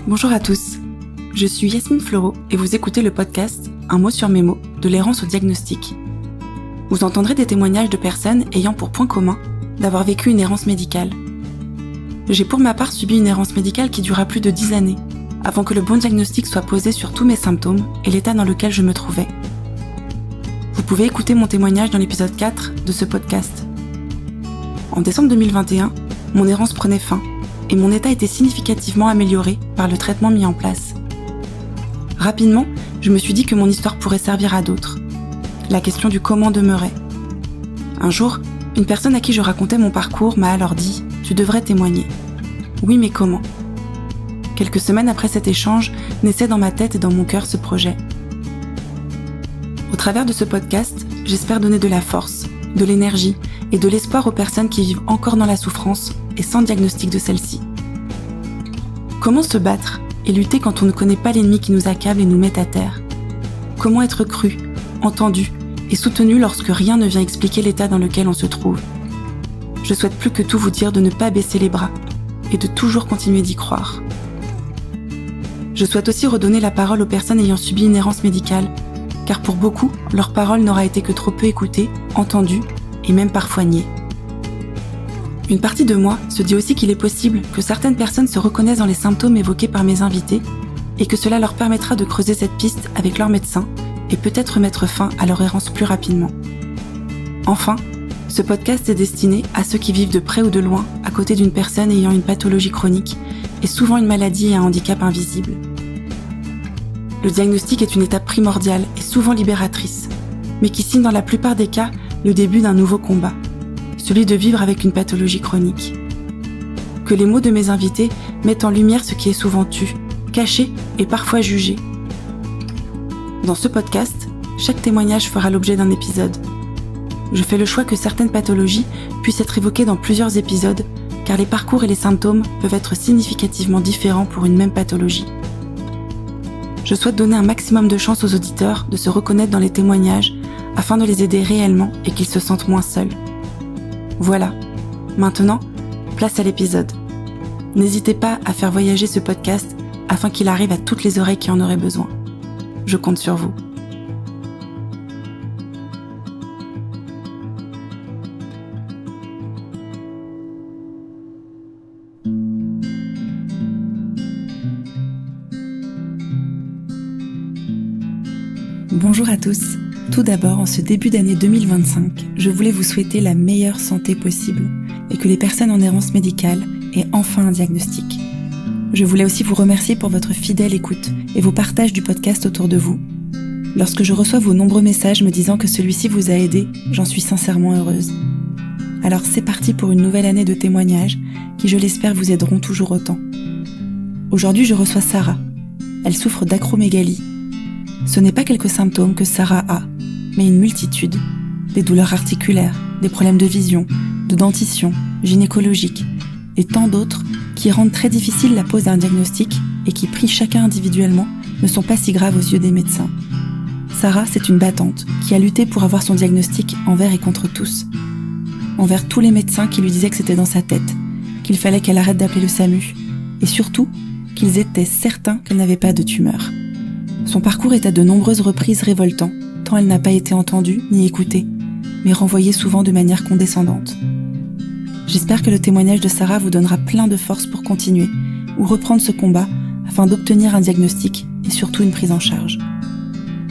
Bonjour à tous, je suis Yasmine Fleureau et vous écoutez le podcast Un mot sur mes mots de l'errance au diagnostic. Vous entendrez des témoignages de personnes ayant pour point commun d'avoir vécu une errance médicale. J'ai pour ma part subi une errance médicale qui dura plus de 10 années, avant que le bon diagnostic soit posé sur tous mes symptômes et l'état dans lequel je me trouvais. Vous pouvez écouter mon témoignage dans l'épisode 4 de ce podcast. En décembre 2021, mon errance prenait fin et mon état était significativement amélioré par le traitement mis en place. Rapidement, je me suis dit que mon histoire pourrait servir à d'autres. La question du comment demeurait. Un jour, une personne à qui je racontais mon parcours m'a alors dit « Tu devrais témoigner ». Oui, mais comment ? Quelques semaines après cet échange, naissait dans ma tête et dans mon cœur ce projet. Au travers de ce podcast, j'espère donner de la force, de l'énergie et de l'espoir aux personnes qui vivent encore dans la souffrance et sans diagnostic de celle-ci. Comment se battre et lutter quand on ne connaît pas l'ennemi qui nous accable et nous met à terre ? Comment être cru, entendu et soutenu lorsque rien ne vient expliquer l'état dans lequel on se trouve ? Je souhaite plus que tout vous dire de ne pas baisser les bras et de toujours continuer d'y croire. Je souhaite aussi redonner la parole aux personnes ayant subi une errance médicale, car pour beaucoup, leur parole n'aura été que trop peu écoutée, entendue et même parfois niée. Une partie de moi se dit aussi qu'il est possible que certaines personnes se reconnaissent dans les symptômes évoqués par mes invités et que cela leur permettra de creuser cette piste avec leur médecin et peut-être mettre fin à leur errance plus rapidement. Enfin, ce podcast est destiné à ceux qui vivent de près ou de loin à côté d'une personne ayant une pathologie chronique et souvent une maladie et un handicap invisible. Le diagnostic est une étape primordiale et souvent libératrice, mais qui signe dans la plupart des cas le début d'un nouveau combat, celui de vivre avec une pathologie chronique. Que les mots de mes invités mettent en lumière ce qui est souvent tu, caché et parfois jugé. Dans ce podcast, chaque témoignage fera l'objet d'un épisode. Je fais le choix que certaines pathologies puissent être évoquées dans plusieurs épisodes, car les parcours et les symptômes peuvent être significativement différents pour une même pathologie. Je souhaite donner un maximum de chance aux auditeurs de se reconnaître dans les témoignages afin de les aider réellement et qu'ils se sentent moins seuls. Voilà, maintenant, place à l'épisode. N'hésitez pas à faire voyager ce podcast afin qu'il arrive à toutes les oreilles qui en auraient besoin. Je compte sur vous. Bonjour à tous. Tout d'abord, en ce début d'année 2025, je voulais vous souhaiter la meilleure santé possible et que les personnes en errance médicale aient enfin un diagnostic. Je voulais aussi vous remercier pour votre fidèle écoute et vos partages du podcast autour de vous. Lorsque je reçois vos nombreux messages me disant que celui-ci vous a aidé, j'en suis sincèrement heureuse. Alors c'est parti pour une nouvelle année de témoignages qui, je l'espère, vous aideront toujours autant. Aujourd'hui, je reçois Sarah. Elle souffre d'acromégalie. Ce n'est pas quelques symptômes que Sarah a, mais une multitude. Des douleurs articulaires, des problèmes de vision, de dentition, gynécologiques, et tant d'autres qui rendent très difficile la pose d'un diagnostic et qui, pris chacun individuellement, ne sont pas si graves aux yeux des médecins. Sarah, c'est une battante qui a lutté pour avoir son diagnostic envers et contre tous. Envers tous les médecins qui lui disaient que c'était dans sa tête, qu'il fallait qu'elle arrête d'appeler le SAMU, et surtout qu'ils étaient certains qu'elle n'avait pas de tumeur. Son parcours est à de nombreuses reprises révoltant, tant elle n'a pas été entendue ni écoutée, mais renvoyée souvent de manière condescendante. J'espère que le témoignage de Sarah vous donnera plein de force pour continuer ou reprendre ce combat afin d'obtenir un diagnostic et surtout une prise en charge.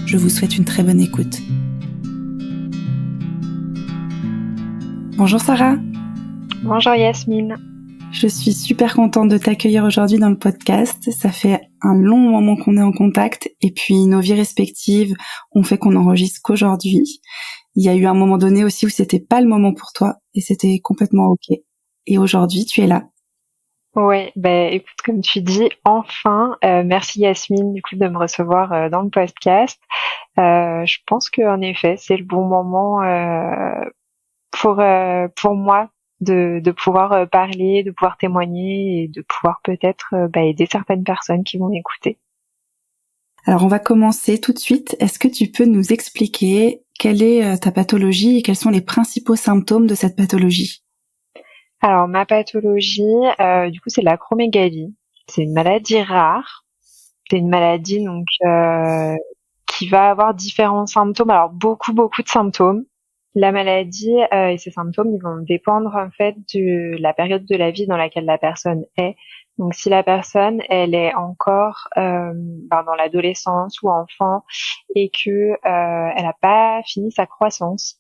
Je vous souhaite une très bonne écoute. Bonjour Sarah. Bonjour Yasmine. Je suis super contente de t'accueillir aujourd'hui dans le podcast. Ça fait un long moment qu'on est en contact et puis nos vies respectives ont fait qu'on enregistre qu'aujourd'hui. Il y a eu un moment donné aussi où c'était pas le moment pour toi et c'était complètement ok. Et aujourd'hui, tu es là. Ouais, écoute, comme tu dis, enfin, merci Yasmine du coup de me recevoir dans le podcast. Je pense que en effet, c'est le bon moment pour moi de pouvoir parler, de pouvoir témoigner et de pouvoir peut-être aider certaines personnes qui vont m'écouter. Alors on va commencer tout de suite. Est-ce que tu peux nous expliquer quelle est ta pathologie et quels sont les principaux symptômes de cette pathologie ? Alors ma pathologie, du coup c'est l'acromégalie. C'est une maladie rare. C'est une maladie donc qui va avoir différents symptômes. Alors beaucoup de symptômes. La maladie et ses symptômes, ils vont dépendre en fait de la période de la vie dans laquelle la personne est. Donc si la personne elle est encore dans l'adolescence ou enfant et que elle n'a pas fini sa croissance,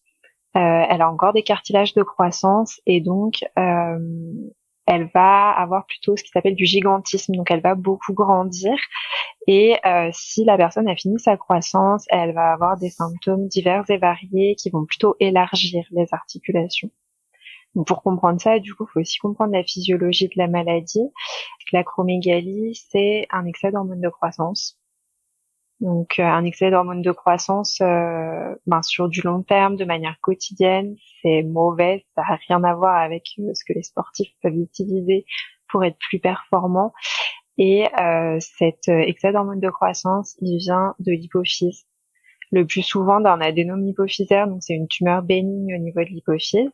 elle a encore des cartilages de croissance et donc elle va avoir plutôt ce qui s'appelle du gigantisme. Donc elle va beaucoup grandir et si la personne a fini sa croissance, elle va avoir des symptômes divers et variés qui vont plutôt élargir les articulations. Donc pour comprendre ça, du coup, il faut aussi comprendre la physiologie de la maladie. L'acromégalie, c'est un excès d'hormones de croissance. Donc un excès d'hormones de croissance sur du long terme, de manière quotidienne, c'est mauvais, ça n'a rien à voir avec ce que les sportifs peuvent utiliser pour être plus performants. Et cet excès d'hormones de croissance, il vient de l'hypophyse. Le plus souvent d'un adénome hypophysaire, donc c'est une tumeur bénigne au niveau de l'hypophyse.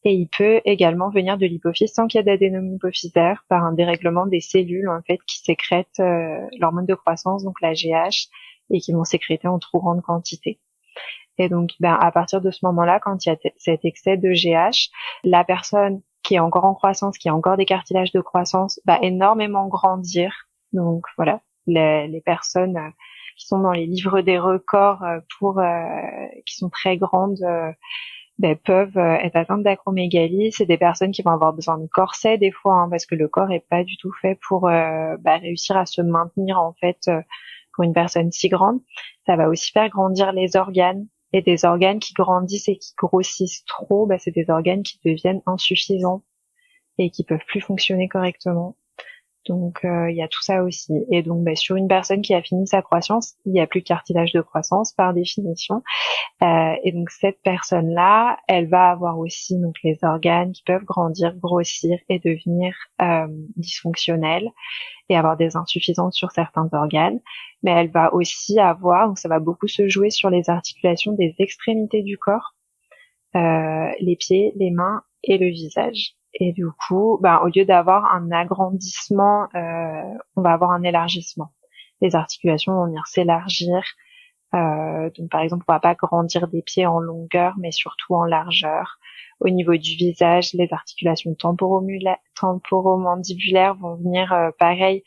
Et il peut également venir de l'hypophyse sans qu'il y ait d'adénome hypophysaire par un dérèglement des cellules en fait qui sécrètent l'hormone de croissance, donc la GH, et qui vont sécréter en trop grande quantité. Et donc, à partir de ce moment-là, quand il y a cet excès de GH, la personne qui est encore en croissance, qui a encore des cartilages de croissance, va énormément grandir. Donc voilà, les personnes qui sont dans les livres des records qui sont très grandes peuvent être atteintes d'acromégalie. C'est des personnes qui vont avoir besoin de corsets des fois, parce que le corps est pas du tout fait pour réussir à se maintenir en fait pour une personne si grande. Ça va aussi faire grandir les organes. Et des organes qui grandissent et qui grossissent trop, c'est des organes qui deviennent insuffisants et qui peuvent plus fonctionner correctement. Donc il y a tout ça aussi. Et donc sur une personne qui a fini sa croissance, il n'y a plus de cartilage de croissance par définition. Et donc cette personne-là, elle va avoir aussi donc les organes qui peuvent grandir, grossir et devenir dysfonctionnels et avoir des insuffisances sur certains organes. Mais elle va aussi avoir, donc ça va beaucoup se jouer sur les articulations des extrémités du corps, les pieds, les mains et le visage. Et du coup, au lieu d'avoir un agrandissement, on va avoir un élargissement. Les articulations vont venir s'élargir. Donc par exemple, on va pas grandir des pieds en longueur, mais surtout en largeur. Au niveau du visage, les articulations temporomandibulaires vont venir pareil,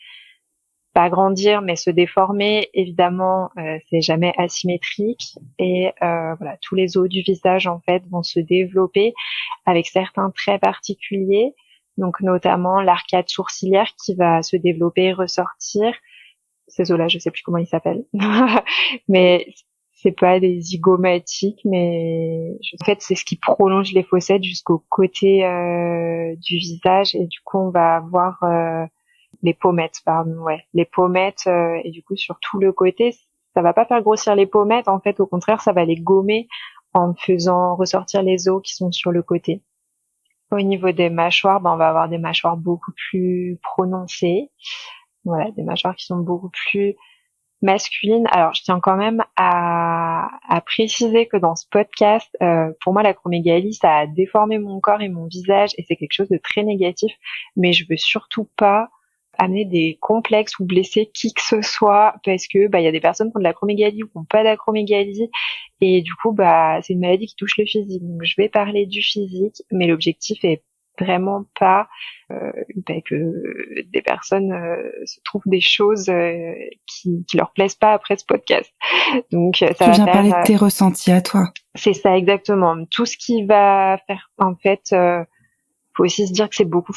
pas grandir mais se déformer. Évidemment, c'est jamais asymétrique et voilà, tous les os du visage en fait vont se développer avec certains traits particuliers. Donc notamment l'arcade sourcilière qui va se développer et ressortir. Ces os-là, je sais plus comment ils s'appellent, mais c'est pas des zygomatiques, mais en fait c'est ce qui prolonge les fossettes jusqu'au côté du visage et du coup on va avoir les pommettes, les pommettes et du coup sur tout le côté, ça va pas faire grossir les pommettes, en fait au contraire ça va les gommer en faisant ressortir les os qui sont sur le côté. Au niveau des mâchoires, on va avoir des mâchoires beaucoup plus prononcées. Voilà, des mâchoires qui sont beaucoup plus masculines. Alors, je tiens quand même à préciser que dans ce podcast, pour moi, l'acromégalie, ça a déformé mon corps et mon visage et c'est quelque chose de très négatif. Mais je veux surtout pas amener des complexes ou blesser qui que ce soit parce que il y a des personnes qui ont de l'acromégalie ou qui n'ont pas d'acromégalie et du coup c'est une maladie qui touche le physique. Donc je vais parler du physique, mais l'objectif est vraiment pas que des personnes se trouvent des choses qui leur plaisent pas après ce podcast. Donc ça tu va viens faire parler de tes ressentis à toi. C'est ça exactement. Tout ce qui va faire en fait faut aussi se dire que c'est beaucoup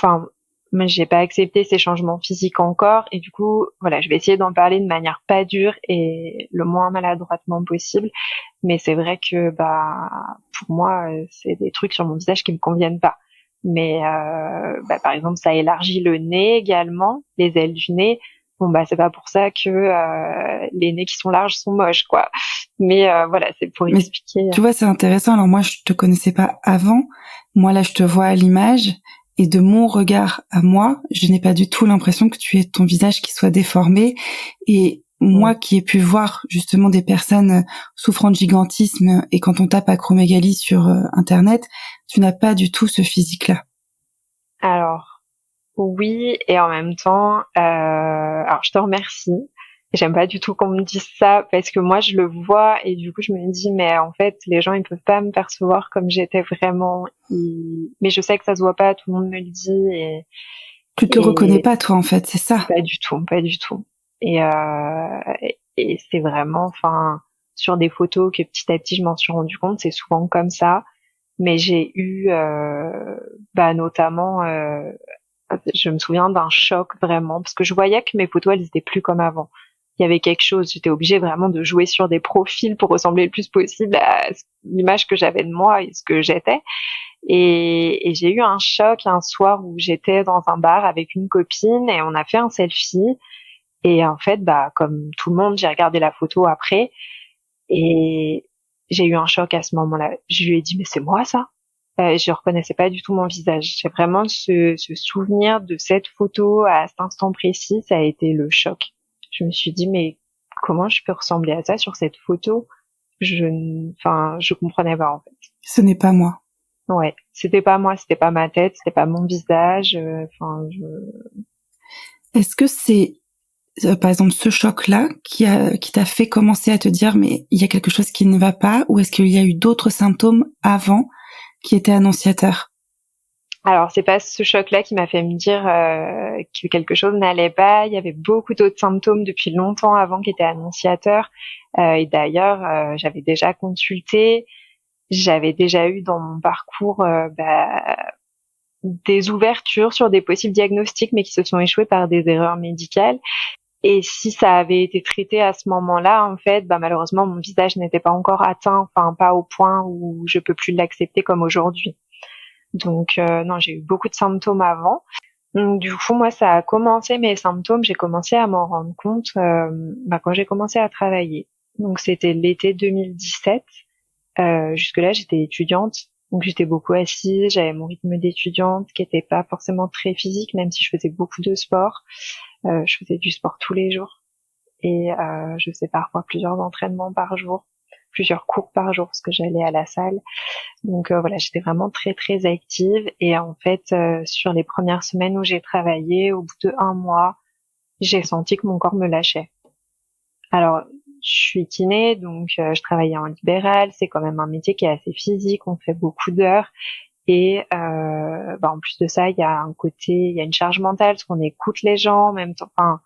moi j'ai pas accepté ces changements physiques encore et du coup voilà, je vais essayer d'en parler de manière pas dure et le moins maladroitement possible, mais c'est vrai que pour moi c'est des trucs sur mon visage qui me conviennent pas. Mais par exemple, ça élargit le nez également, les ailes du nez. Bon c'est pas pour ça que les nez qui sont larges sont moches quoi. Mais voilà, c'est pour expliquer. Tu vois, c'est intéressant. Alors moi, je te connaissais pas avant. Moi là, je te vois à l'image et de mon regard à moi, je n'ai pas du tout l'impression que tu aies ton visage qui soit déformé. Et moi qui ai pu voir justement des personnes souffrant de gigantisme et quand on tape acromégalie sur internet, tu n'as pas du tout ce physique-là. Alors Oui, et en même temps, alors je te remercie. J'aime pas du tout qu'on me dise ça parce que moi je le vois et du coup je me dis mais en fait les gens ils peuvent pas me percevoir comme j'étais vraiment. Mais je sais que ça se voit pas, tout le monde me le dit Tu te reconnais et pas, toi, en fait, c'est ça. pas du tout, pas du tout. Et et c'est vraiment, enfin, sur des photos que petit à petit je m'en suis rendu compte, c'est souvent comme ça. Mais j'ai eu, bah notamment, je me souviens d'un choc vraiment parce que je voyais que mes photos elles étaient plus comme avant. Il y avait quelque chose, j'étais obligée vraiment de jouer sur des profils pour ressembler le plus possible à l'image que j'avais de moi et ce que j'étais. Et j'ai eu un choc un soir où j'étais dans un bar avec une copine et on a fait un selfie. Et en fait, bah, comme tout le monde, j'ai regardé la photo après et j'ai eu un choc à ce moment-là. Je lui ai dit, mais c'est moi ça? Je reconnaissais pas du tout mon visage. J'ai vraiment ce souvenir de cette photo à cet instant précis, ça a été le choc. Je me suis dit, mais comment je peux ressembler à ça sur cette photo? Enfin, je comprenais pas en fait. Ce n'est pas moi. Ouais, c'était pas moi, c'était pas ma tête, c'était pas mon visage. Enfin, Est-ce que c'est, par exemple, ce choc-là qui t'a fait commencer à te dire, mais il y a quelque chose qui ne va pas, ou est-ce qu'il y a eu d'autres symptômes avant qui étaient annonciateurs? Alors, c'est pas ce choc-là qui m'a fait me dire que quelque chose n'allait pas. Il y avait beaucoup d'autres symptômes depuis longtemps avant qui étaient annonciateurs. Et d'ailleurs, j'avais déjà consulté, j'avais déjà eu dans mon parcours des ouvertures sur des possibles diagnostics, mais qui se sont échoués par des erreurs médicales. Et si ça avait été traité à ce moment-là, en fait, bah, malheureusement, mon visage n'était pas encore atteint, enfin pas au point où je peux plus l'accepter comme aujourd'hui. Donc non, j'ai eu beaucoup de symptômes avant. Donc, du coup, moi, ça a commencé mes symptômes. J'ai commencé à m'en rendre compte quand j'ai commencé à travailler. Donc, c'était l'été 2017. Jusque-là, j'étais étudiante. Donc, j'étais beaucoup assise. J'avais mon rythme d'étudiante qui était pas forcément très physique, même si je faisais beaucoup de sport. Je faisais du sport tous les jours. Et je faisais parfois plusieurs entraînements par jour, plusieurs cours par jour, parce que j'allais à la salle. Donc voilà, j'étais vraiment très très active et en fait sur les premières semaines où j'ai travaillé, au bout de 1 mois, j'ai senti que mon corps me lâchait. Alors je suis kiné, donc je travaillais en libéral, c'est quand même un métier qui est assez physique, on fait beaucoup d'heures et en plus de ça, il y a un côté, il y a une charge mentale parce qu'on écoute les gens en même temps. Enfin,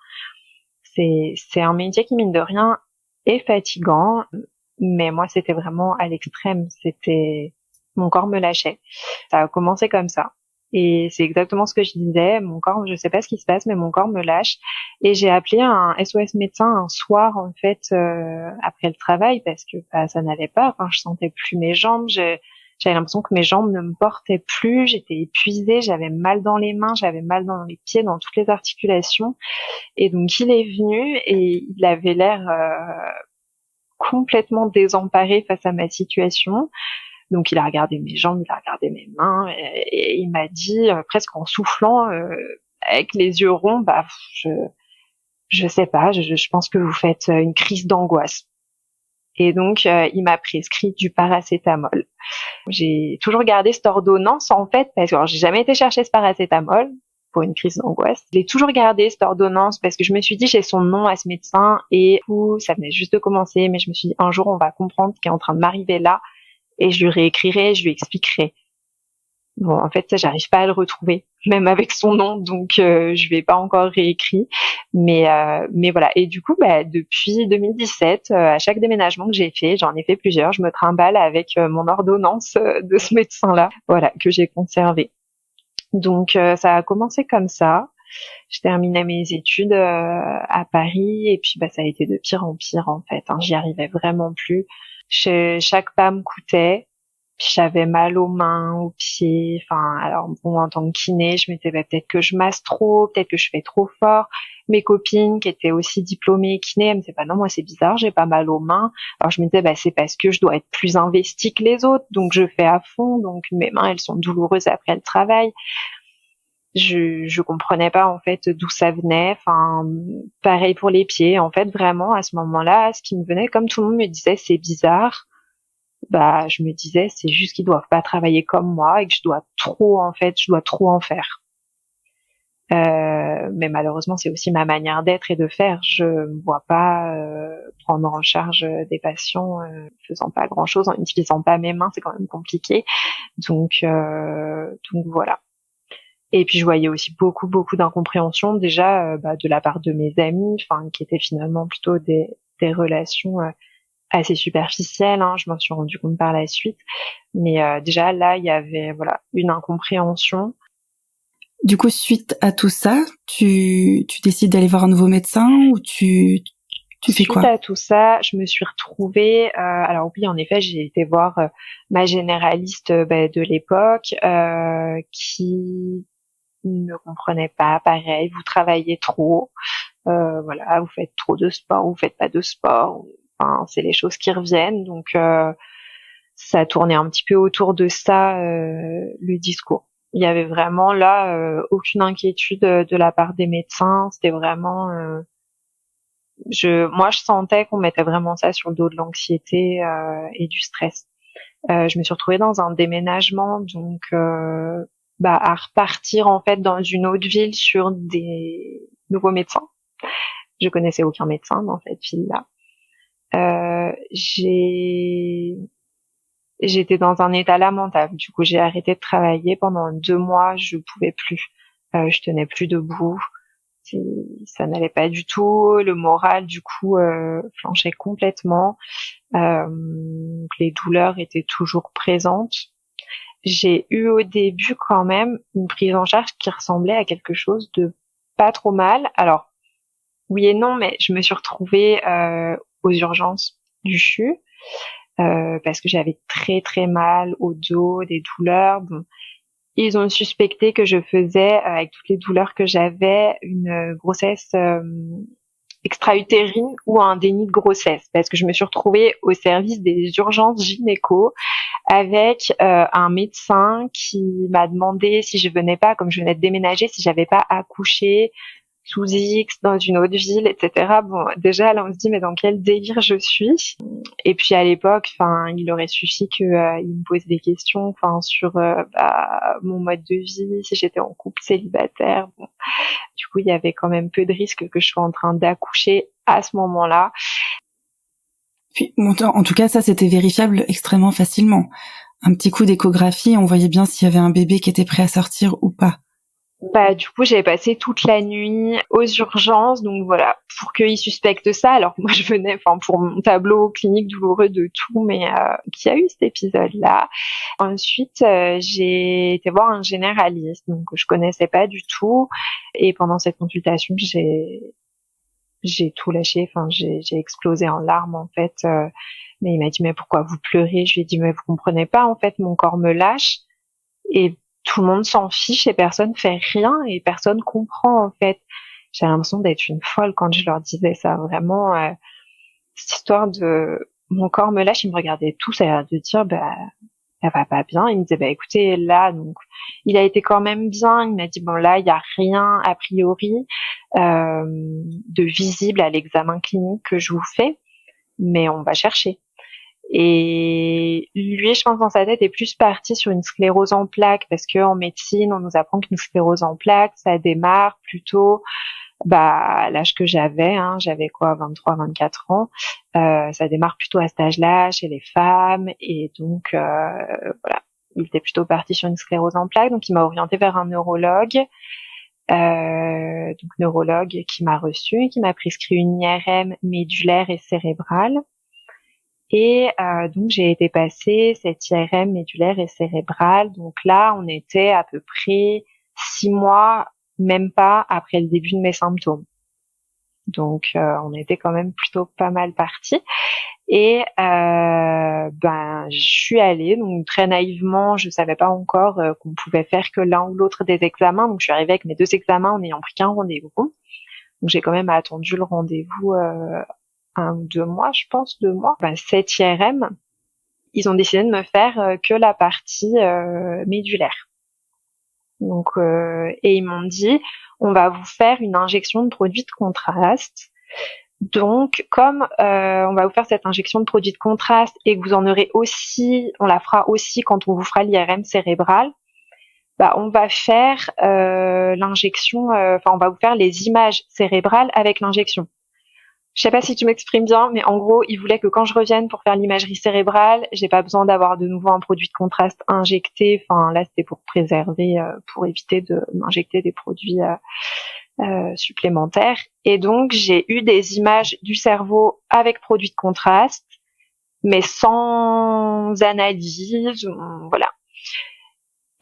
c'est un métier qui mine de rien est fatigant, mais moi c'était vraiment à l'extrême, c'était mon corps me lâchait. Ça a commencé comme ça. Et c'est exactement ce que je disais, mon corps, je sais pas ce qui se passe, mais mon corps me lâche. Et j'ai appelé un SOS médecin un soir, en fait, après le travail, parce que bah, ça n'allait pas. Enfin, je sentais plus mes jambes, j'avais l'impression que mes jambes ne me portaient plus, j'étais épuisée, j'avais mal dans les mains, j'avais mal dans les pieds, dans toutes les articulations. Et donc il est venu et il avait l'air complètement désemparé face à ma situation. Donc il a regardé mes jambes, il a regardé mes mains et il m'a dit presque en soufflant avec les yeux ronds, bah je sais pas, je pense que vous faites une crise d'angoisse. Et donc il m'a prescrit du paracétamol. J'ai toujours gardé cette ordonnance en fait parce que alors, j'ai jamais été chercher ce paracétamol pour une crise d'angoisse. Je l'ai toujours gardé cette ordonnance parce que je me suis dit j'ai son nom à ce médecin et ça venait juste de commencer, mais je me suis dit un jour on va comprendre ce qui est en train de m'arriver là et je lui réécrirai, je lui expliquerai. Bon, en fait, ça, j'arrive pas à le retrouver, même avec son nom, donc je lui ai pas encore réécrit. Mais voilà. Et du coup, bah, depuis 2017, à chaque déménagement que j'ai fait, j'en ai fait plusieurs, je me trimballe avec mon ordonnance de ce médecin-là, voilà, que j'ai conservé. Donc ça a commencé comme ça. Je terminais mes études à Paris et puis bah ça a été de pire en pire en fait. Hein. J'y arrivais vraiment plus. Chaque pas me coûtait. Puis j'avais mal aux mains, aux pieds. Enfin, alors bon, en tant que kiné, je m'étais bah, peut-être que je masse trop, peut-être que je fais trop fort. Mes copines qui étaient aussi diplômées kiné, elles me disaient bah non moi c'est bizarre, j'ai pas mal aux mains. Alors je me disais bah c'est parce que je dois être plus investie que les autres, donc je fais à fond, donc mes mains elles sont douloureuses après le travail. Je comprenais pas en fait d'où ça venait. Enfin, pareil pour les pieds. En fait, vraiment à ce moment-là, ce qui me venait, comme tout le monde me disait, c'est bizarre. Bah, je me disais, c'est juste qu'ils doivent pas travailler comme moi et que je dois trop en fait, je dois trop en faire. Mais malheureusement, c'est aussi ma manière d'être et de faire. Je me vois pas prendre en charge des patients faisant pas grand-chose, en n'utilisant pas mes mains, c'est quand même compliqué. Donc voilà. Et puis je voyais aussi beaucoup d'incompréhension déjà de la part de mes amis, enfin qui étaient finalement plutôt des relations assez superficielles. Hein, je m'en suis rendu compte par la suite. Mais déjà là, il y avait voilà une incompréhension. Du coup, suite à tout ça, tu décides d'aller voir un nouveau médecin ou tu fais Suite quoi? à tout ça, je me suis retrouvée. Alors oui, en effet, j'ai été voir ma généraliste de l'époque qui ne comprenait pas. Pareil, vous travaillez trop. Voilà, vous faites trop de sport, vous faites pas de sport. Enfin, c'est les choses qui reviennent. Donc ça tournait un petit peu autour de ça le discours. Il y avait vraiment là aucune inquiétude de la part des médecins. C'était vraiment moi, je sentais qu'on mettait vraiment ça sur le dos de l'anxiété et du stress. Je me suis retrouvée dans un déménagement, donc à repartir en fait dans une autre ville sur des nouveaux médecins. Je connaissais aucun médecin dans cette ville-là. J'étais dans un état lamentable. Du coup, j'ai arrêté de travailler pendant 2 mois. Je pouvais plus. Je tenais plus debout. Ça n'allait pas du tout. Le moral, du coup, flanchait complètement. Les douleurs étaient toujours présentes. J'ai eu au début quand même une prise en charge qui ressemblait à quelque chose de pas trop mal. Alors, oui et non, mais je me suis retrouvée aux urgences du CHU parce que j'avais très mal au dos, des douleurs. Bon, ils ont suspecté que je faisais, avec toutes les douleurs que j'avais, une grossesse extra-utérine ou un déni de grossesse, parce que je me suis retrouvée au service des urgences gynéco avec un médecin qui m'a demandé si je venais pas, comme je venais de déménager, si j'avais pas accouché sous X dans une autre ville, etc. Bon, déjà là on se dit mais dans quel délire je suis. Et puis à l'époque, enfin, il aurait suffi que il me pose des questions, enfin sur mon mode de vie, si j'étais en couple célibataire. Bon, du coup, il y avait quand même peu de risques que je sois en train d'accoucher à ce moment-là. Puis, en tout cas, ça, c'était vérifiable extrêmement facilement. Un petit coup d'échographie, on voyait bien s'il y avait un bébé qui était prêt à sortir ou pas. Du coup, j'ai passé toute la nuit aux urgences, donc voilà, pour qu'ils suspectent ça. Alors que moi, je venais, enfin, pour mon tableau clinique douloureux de tout, mais qu'il y a eu cet épisode-là. Ensuite, j'ai été voir un généraliste, donc je connaissais pas du tout. Et pendant cette consultation, j'ai tout lâché. Enfin, j'ai explosé en larmes en fait. Mais il m'a dit mais pourquoi vous pleurez? Je lui ai dit mais vous comprenez pas en fait, mon corps me lâche et tout le monde s'en fiche et personne fait rien et personne comprend en fait. J'ai l'impression d'être une folle quand je leur disais ça. Vraiment, cette histoire de mon corps me lâche, ils me regardaient tous à l'air de dire elle va pas bien. Il me disait écoutez là donc il a été quand même bien. Il m'a dit bon là il y a rien a priori de visible à l'examen clinique que je vous fais, mais on va chercher. Et lui, je pense dans sa tête est plus parti sur une sclérose en plaques parce que en médecine, on nous apprend qu'une sclérose en plaques, ça démarre plutôt à l'âge que j'avais, hein, j'avais quoi, 23, 24 ans, ça démarre plutôt à cet âge-là chez les femmes et donc voilà, il était plutôt parti sur une sclérose en plaques, donc il m'a orienté vers un neurologue. Donc neurologue qui m'a reçu, qui m'a prescrit une IRM médulaire et cérébrale. Et donc j'ai été passer cette IRM médulaire et cérébrale. Donc là, on était à peu près 6 mois, même pas après le début de mes symptômes. Donc on était quand même plutôt pas mal parti. Et je suis allée, donc très naïvement, je savais pas encore qu'on pouvait faire que l'un ou l'autre des examens. Donc je suis arrivée avec mes 2 examens en n'ayant pris qu'un rendez-vous. Donc j'ai quand même attendu le rendez-vous 1 ou 2 mois, je pense, 2 mois. Cette IRM, ils ont décidé de me faire que la partie médulaire. Donc et ils m'ont dit on va vous faire une injection de produit de contraste. Donc, comme on va vous faire cette injection de produit de contraste et que vous en aurez aussi, on la fera aussi quand on vous fera l'IRM cérébrale, On va faire l'injection, on va vous faire les images cérébrales avec l'injection. Je sais pas si tu m'exprimes bien, mais en gros, ils voulaient que quand je revienne pour faire l'imagerie cérébrale, j'ai pas besoin d'avoir de nouveau un produit de contraste injecté. Enfin, là, c'était pour préserver, pour éviter de m'injecter des produits supplémentaires. Et donc, j'ai eu des images du cerveau avec produit de contraste, mais sans analyse, voilà.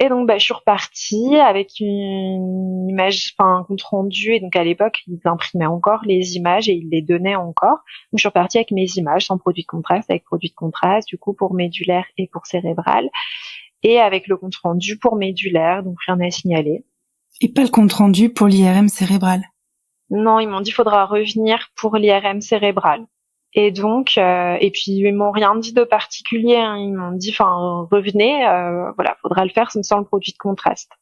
Et donc, je suis repartie avec une image, un compte rendu. Et donc, à l'époque, ils imprimaient encore les images et ils les donnaient encore. Donc, je suis repartie avec mes images sans produit de contraste, avec produit de contraste, du coup, pour médulaire et pour cérébral. Et avec le compte rendu pour médulaire, donc rien à signaler. Et pas le compte rendu pour l'IRM cérébral. Non, ils m'ont dit, faudra revenir pour l'IRM cérébral. Et donc, et puis ils m'ont rien dit de particulier. Hein. Ils m'ont dit, revenez, voilà, faudra le faire sans le produit de contraste.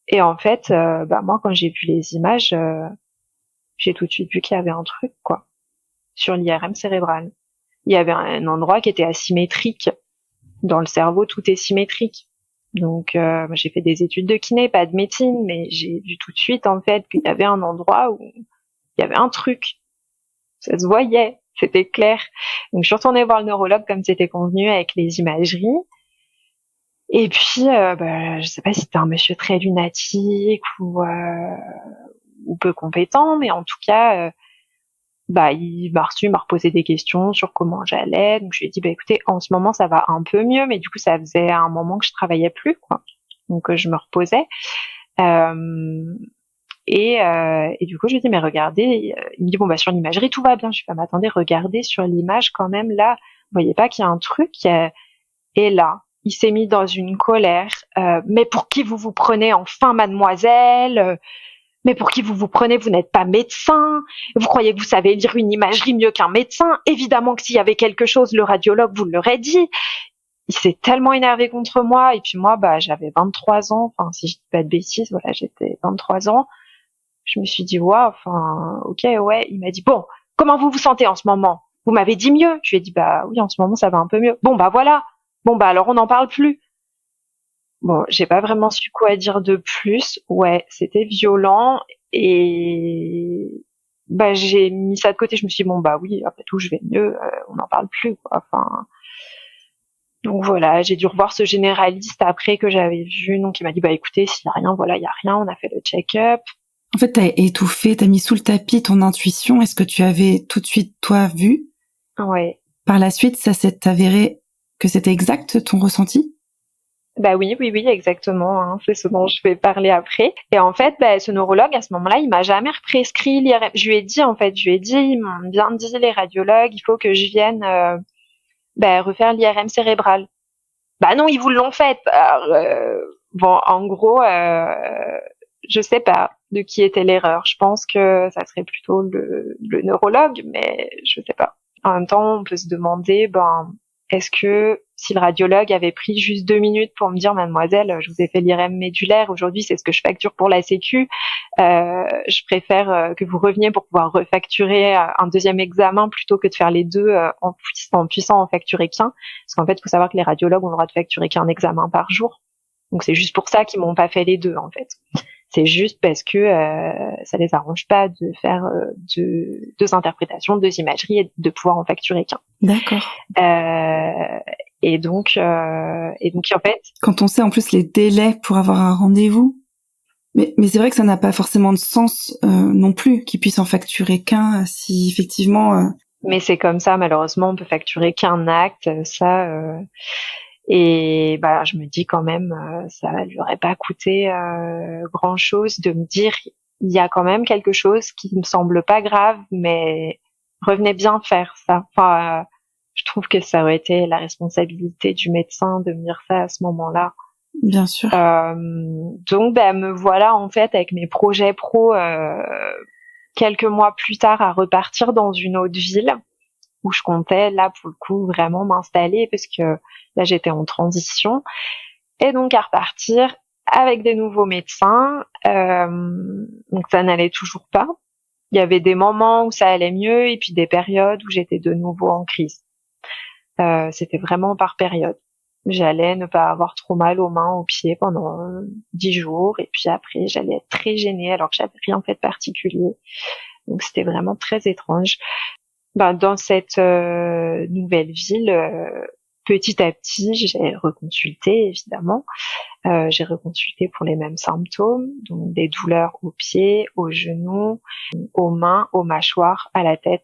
Et en fait, moi, quand j'ai vu les images, j'ai tout de suite vu qu'il y avait un truc, quoi, sur l'IRM cérébral. Il y avait un endroit qui était asymétrique. Dans le cerveau, tout est symétrique. Donc, j'ai fait des études de kiné, pas de médecine, mais j'ai vu tout de suite, en fait, qu'il y avait un endroit où il y avait un truc. Ça se voyait, c'était clair. Donc, je suis retournée voir le neurologue comme c'était convenu avec les imageries. Et puis, je sais pas si c'était un monsieur très lunatique ou peu compétent, mais en tout cas, il m'a reçu, il m'a reposé des questions sur comment j'allais. Donc je lui ai dit, écoutez, en ce moment ça va un peu mieux, mais du coup ça faisait un moment que je travaillais plus, quoi. Donc je me reposais. Et du coup je lui ai dit, mais regardez, il me dit, sur l'imagerie tout va bien. Je suis pas, attendez, regardez sur l'image quand même là, vous voyez pas qu'il y a un truc. Et là, il s'est mis dans une colère. Mais pour qui vous vous prenez enfin, mademoiselle? Mais pour qui vous vous prenez? Vous n'êtes pas médecin. Vous croyez que vous savez lire une imagerie mieux qu'un médecin? Évidemment que s'il y avait quelque chose, le radiologue vous l'aurait dit. Il s'est tellement énervé contre moi. Et puis moi, j'avais 23 ans. Enfin, si je dis pas de bêtises, voilà, j'étais 23 ans. Je me suis dit, waouh, ok, ouais. Il m'a dit, bon, comment vous vous sentez en ce moment? Vous m'avez dit mieux. Je lui ai dit, oui, en ce moment, ça va un peu mieux. Bon, voilà. Bon, alors on n'en parle plus. Bon, j'ai pas vraiment su quoi dire de plus. Ouais, c'était violent et j'ai mis ça de côté. Je me suis dit, oui, après tout, je vais mieux, on n'en parle plus, quoi. Donc voilà, j'ai dû revoir ce généraliste après que j'avais vu. Donc il m'a dit, écoutez, s'il y a rien, voilà, il y a rien, on a fait le check-up. En fait, t'as étouffé, t'as mis sous le tapis ton intuition. Est-ce que tu avais tout de suite, toi, vu? Ouais. Par la suite, ça s'est avéré que c'était exact ton ressenti? Oui, exactement. Hein, c'est ce dont je vais parler après. Et en fait, ce neurologue, à ce moment-là, il m'a jamais prescrit l'IRM. Je lui ai dit, ils m'ont bien dit, les radiologues, il faut que je vienne refaire l'IRM cérébral. Non, ils vous l'ont fait. En gros, je sais pas de qui était l'erreur. Je pense que ça serait plutôt le neurologue, mais je sais pas. En même temps, on peut se demander, est-ce que si le radiologue avait pris juste 2 minutes pour me dire, mademoiselle, je vous ai fait l'IRM médulaire, aujourd'hui c'est ce que je facture pour la Sécu, je préfère que vous reveniez pour pouvoir refacturer un deuxième examen plutôt que de faire les deux en puissant en facturer qu'un. Parce qu'en fait, il faut savoir que les radiologues ont le droit de facturer qu'un examen par jour. Donc c'est juste pour ça qu'ils m'ont pas fait les deux, en fait. C'est juste parce que ça les arrange pas de faire deux interprétations, deux imageries et de pouvoir en facturer qu'un. D'accord. Et donc en fait, quand on sait en plus les délais pour avoir un rendez-vous, mais c'est vrai que ça n'a pas forcément de sens non plus qu'ils puissent en facturer qu'un si effectivement. Mais c'est comme ça, malheureusement, on peut facturer qu'un acte, ça. Et je me dis quand même, ça lui aurait pas coûté grand chose de me dire, il y a quand même quelque chose qui me semble pas grave, mais revenez bien faire ça. Je trouve que ça aurait été la responsabilité du médecin de me dire ça à ce moment-là. Bien sûr. Donc me voilà en fait avec mes projets pro quelques mois plus tard à repartir dans une autre ville où je comptais là pour le coup vraiment m'installer parce que là j'étais en transition et donc à repartir avec des nouveaux médecins. Donc ça n'allait toujours pas. Il y avait des moments où ça allait mieux et puis des périodes où j'étais de nouveau en crise. C'était vraiment par période. J'allais ne pas avoir trop mal aux mains, aux pieds pendant 10 jours et puis après j'allais être très gênée alors que j'avais rien fait de particulier. Donc c'était vraiment très étrange. Dans cette nouvelle ville, petit à petit, j'ai reconsulté évidemment. J'ai reconsulté pour les mêmes symptômes, donc des douleurs aux pieds, aux genoux, aux mains, aux mâchoires, à la tête.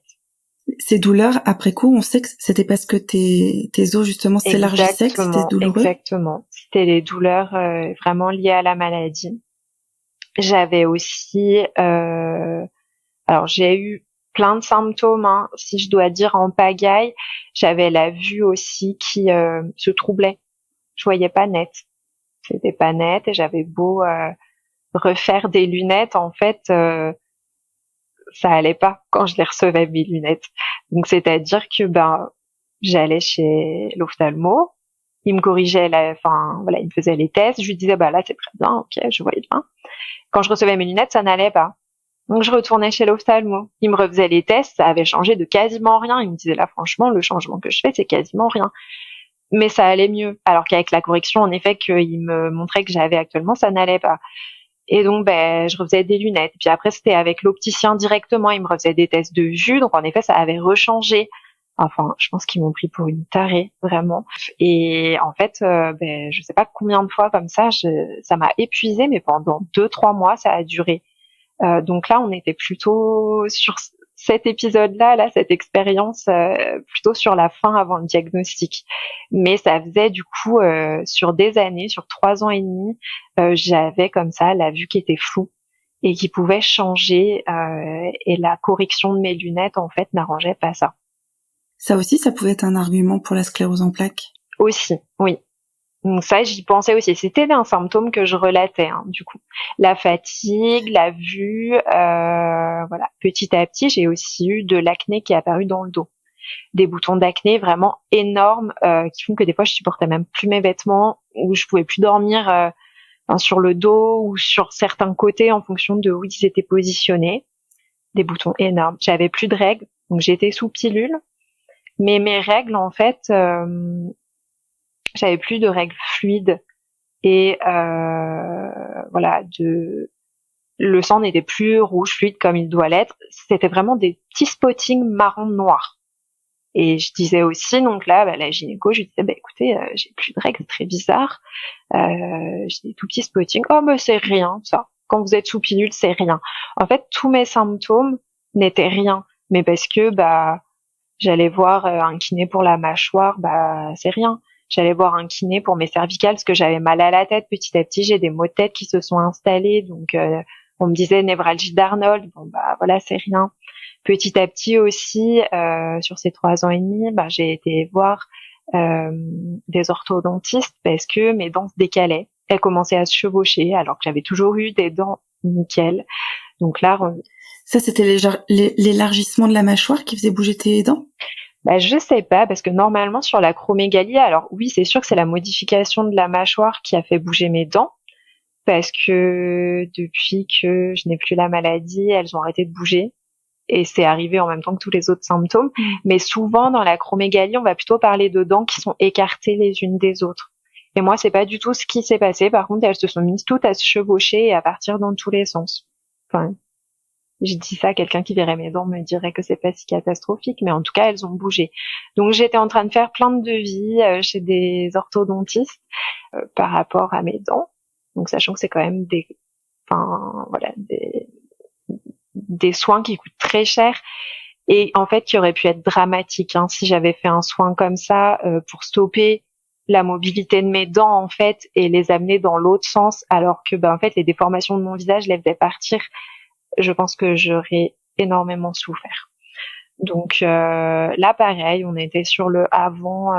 Ces douleurs, après coup, on sait que c'était parce que tes os justement s'élargissaient, que c'était douloureux. Exactement. C'était les douleurs vraiment liées à la maladie. J'avais aussi, alors j'ai eu plein de symptômes, hein, si je dois dire en pagaille. J'avais la vue aussi qui se troublait. Je voyais pas net. C'était pas net et j'avais beau refaire des lunettes, en fait, ça allait pas quand je les recevais mes lunettes. Donc c'est-à-dire que j'allais chez l'ophtalmo, il me corrigeait enfin voilà, il me faisait les tests, je lui disais là c'est très bien, ok, je voyais bien. Quand je recevais mes lunettes, ça n'allait pas. Donc je retournais chez l'ophtalmo, il me refaisait les tests, ça avait changé de quasiment rien. Il me disait là franchement le changement que je fais c'est quasiment rien. Mais ça allait mieux. Alors qu'avec la correction en effet qu'il me montrait que j'avais actuellement, ça n'allait pas. Et donc, je refaisais des lunettes. Puis après, c'était avec l'opticien directement. Il me refaisait des tests de vue. Donc, en effet, ça avait rechangé. Enfin, je pense qu'ils m'ont pris pour une tarée, vraiment. Et en fait, je sais pas combien de fois comme ça, ça m'a épuisée, mais pendant 2-3 mois, ça a duré. Donc là, on était plutôt sur cet épisode-là, cette expérience, plutôt sur la fin avant le diagnostic. Mais ça faisait du coup sur des années, sur 3 ans et demi, j'avais comme ça la vue qui était floue et qui pouvait changer. Et la correction de mes lunettes, en fait, n'arrangeait pas ça. Ça aussi, ça pouvait être un argument pour la sclérose en plaques. Aussi, oui. Donc ça, j'y pensais aussi. C'était un symptôme que je relatais, hein, du coup. La fatigue, la vue, voilà. Petit à petit, j'ai aussi eu de l'acné qui est apparu dans le dos. Des boutons d'acné vraiment énormes qui font que des fois, je supportais même plus mes vêtements ou je pouvais plus dormir sur le dos ou sur certains côtés en fonction de où ils étaient positionnés. Des boutons énormes. J'avais plus de règles, donc j'étais sous pilule. Mais mes règles, en fait, j'avais plus de règles fluides. Et voilà, le sang n'était plus rouge fluide comme il doit l'être. C'était vraiment des petits spottings marron noir. Et je disais aussi, donc là, la gynéco, je lui disais, écoutez, j'ai plus de règles, c'est très bizarre. J'ai des tout petits spottings. Oh, mais c'est rien, ça. Quand vous êtes sous pilule, c'est rien. En fait, tous mes symptômes n'étaient rien. Mais parce que, j'allais voir un kiné pour la mâchoire, c'est rien. J'allais voir un kiné pour mes cervicales parce que j'avais mal à la tête. Petit à petit, j'ai des maux de tête qui se sont installés. Donc, on me disait névralgie d'Arnold. Bon, voilà, c'est rien. Petit à petit aussi, sur ces 3 ans et demi, j'ai été voir des orthodontistes parce que mes dents se décalaient. Elles commençaient à se chevaucher alors que j'avais toujours eu des dents nickel. Donc là, ça, c'était l'élargissement de la mâchoire qui faisait bouger tes dents? Je sais pas, parce que normalement sur l'acromégalie, alors oui, c'est sûr que c'est la modification de la mâchoire qui a fait bouger mes dents, parce que depuis que je n'ai plus la maladie, elles ont arrêté de bouger. Et c'est arrivé en même temps que tous les autres symptômes. Mais souvent, dans l'acromégalie, on va plutôt parler de dents qui sont écartées les unes des autres. Et moi, c'est pas du tout ce qui s'est passé. Par contre, elles se sont mises toutes à se chevaucher et à partir dans tous les sens. Enfin, je dis ça, quelqu'un qui verrait mes dents me dirait que c'est pas si catastrophique, mais en tout cas, elles ont bougé. Donc, j'étais en train de faire plein de devis chez des orthodontistes par rapport à mes dents. Donc, sachant que c'est quand même des soins qui coûtent très cher et en fait, qui auraient pu être dramatiques, hein, si j'avais fait un soin comme ça pour stopper la mobilité de mes dents en fait et les amener dans l'autre sens, alors que en fait, les déformations de mon visage les faisaient partir. Je pense que j'aurais énormément souffert. Donc là, pareil, on était sur le avant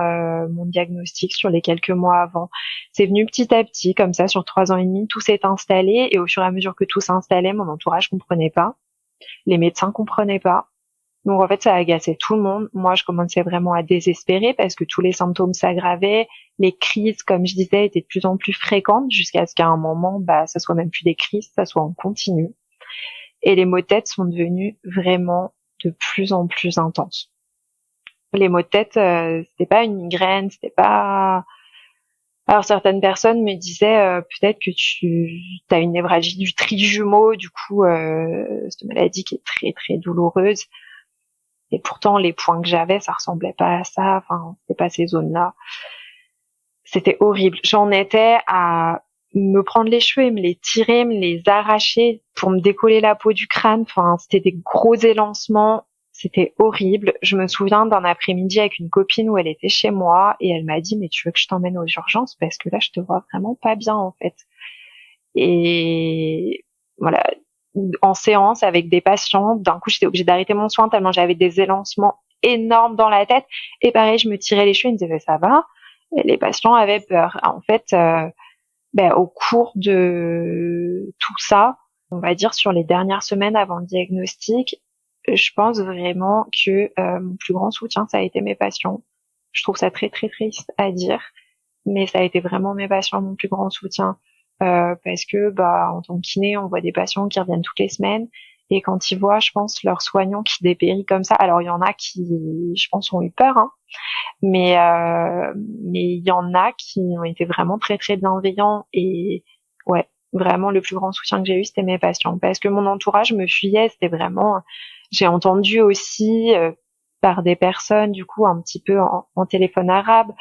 mon diagnostic, sur les quelques mois avant. C'est venu petit à petit, comme ça, sur 3 ans et demi, tout s'est installé. Et au fur et à mesure que tout s'installait, mon entourage comprenait pas, les médecins comprenaient pas. Donc en fait, ça agaçait tout le monde. Moi, je commençais vraiment à désespérer parce que tous les symptômes s'aggravaient. Les crises, comme je disais, étaient de plus en plus fréquentes jusqu'à ce qu'à un moment, ça soit même plus des crises, ça soit en continu. Et les maux de tête sont devenus vraiment de plus en plus intenses. Les maux de tête, c'était pas une migraine, c'était pas Alors certaines personnes me disaient peut-être que tu as une névralgie du trijumeau, du coup cette maladie qui est très très douloureuse. Et pourtant les points que j'avais, ça ressemblait pas à ça. Enfin, c'était pas ces zones-là. C'était horrible. J'en étais à me prendre les cheveux et me les tirer, me les arracher pour me décoller la peau du crâne. Enfin, c'était des gros élancements. C'était horrible. Je me souviens d'un après-midi avec une copine où elle était chez moi et elle m'a dit, mais tu veux que je t'emmène aux urgences parce que là, je te vois vraiment pas bien, en fait. Et voilà, en séance avec des patients, d'un coup, j'étais obligée d'arrêter mon soin tellement j'avais des élancements énormes dans la tête. Et pareil, je me tirais les cheveux, ils me disaient, ça va? Et les patients avaient peur. En fait, au cours de tout ça, on va dire sur les dernières semaines avant le diagnostic, je pense vraiment que mon plus grand soutien, ça a été mes patients. Je trouve ça très très triste à dire, mais ça a été vraiment mes patients, mon plus grand soutien. Parce que en tant que kiné, on voit des patients qui reviennent toutes les semaines. Et quand ils voient, je pense, leurs soignants qui dépérissent comme ça, alors il y en a qui, je pense, ont eu peur, hein, mais il y en a qui ont été vraiment très très bienveillants et ouais, vraiment le plus grand soutien que j'ai eu c'était mes patients parce que mon entourage me fuyait, c'était vraiment j'ai entendu aussi par des personnes du coup un petit peu en téléphone arabe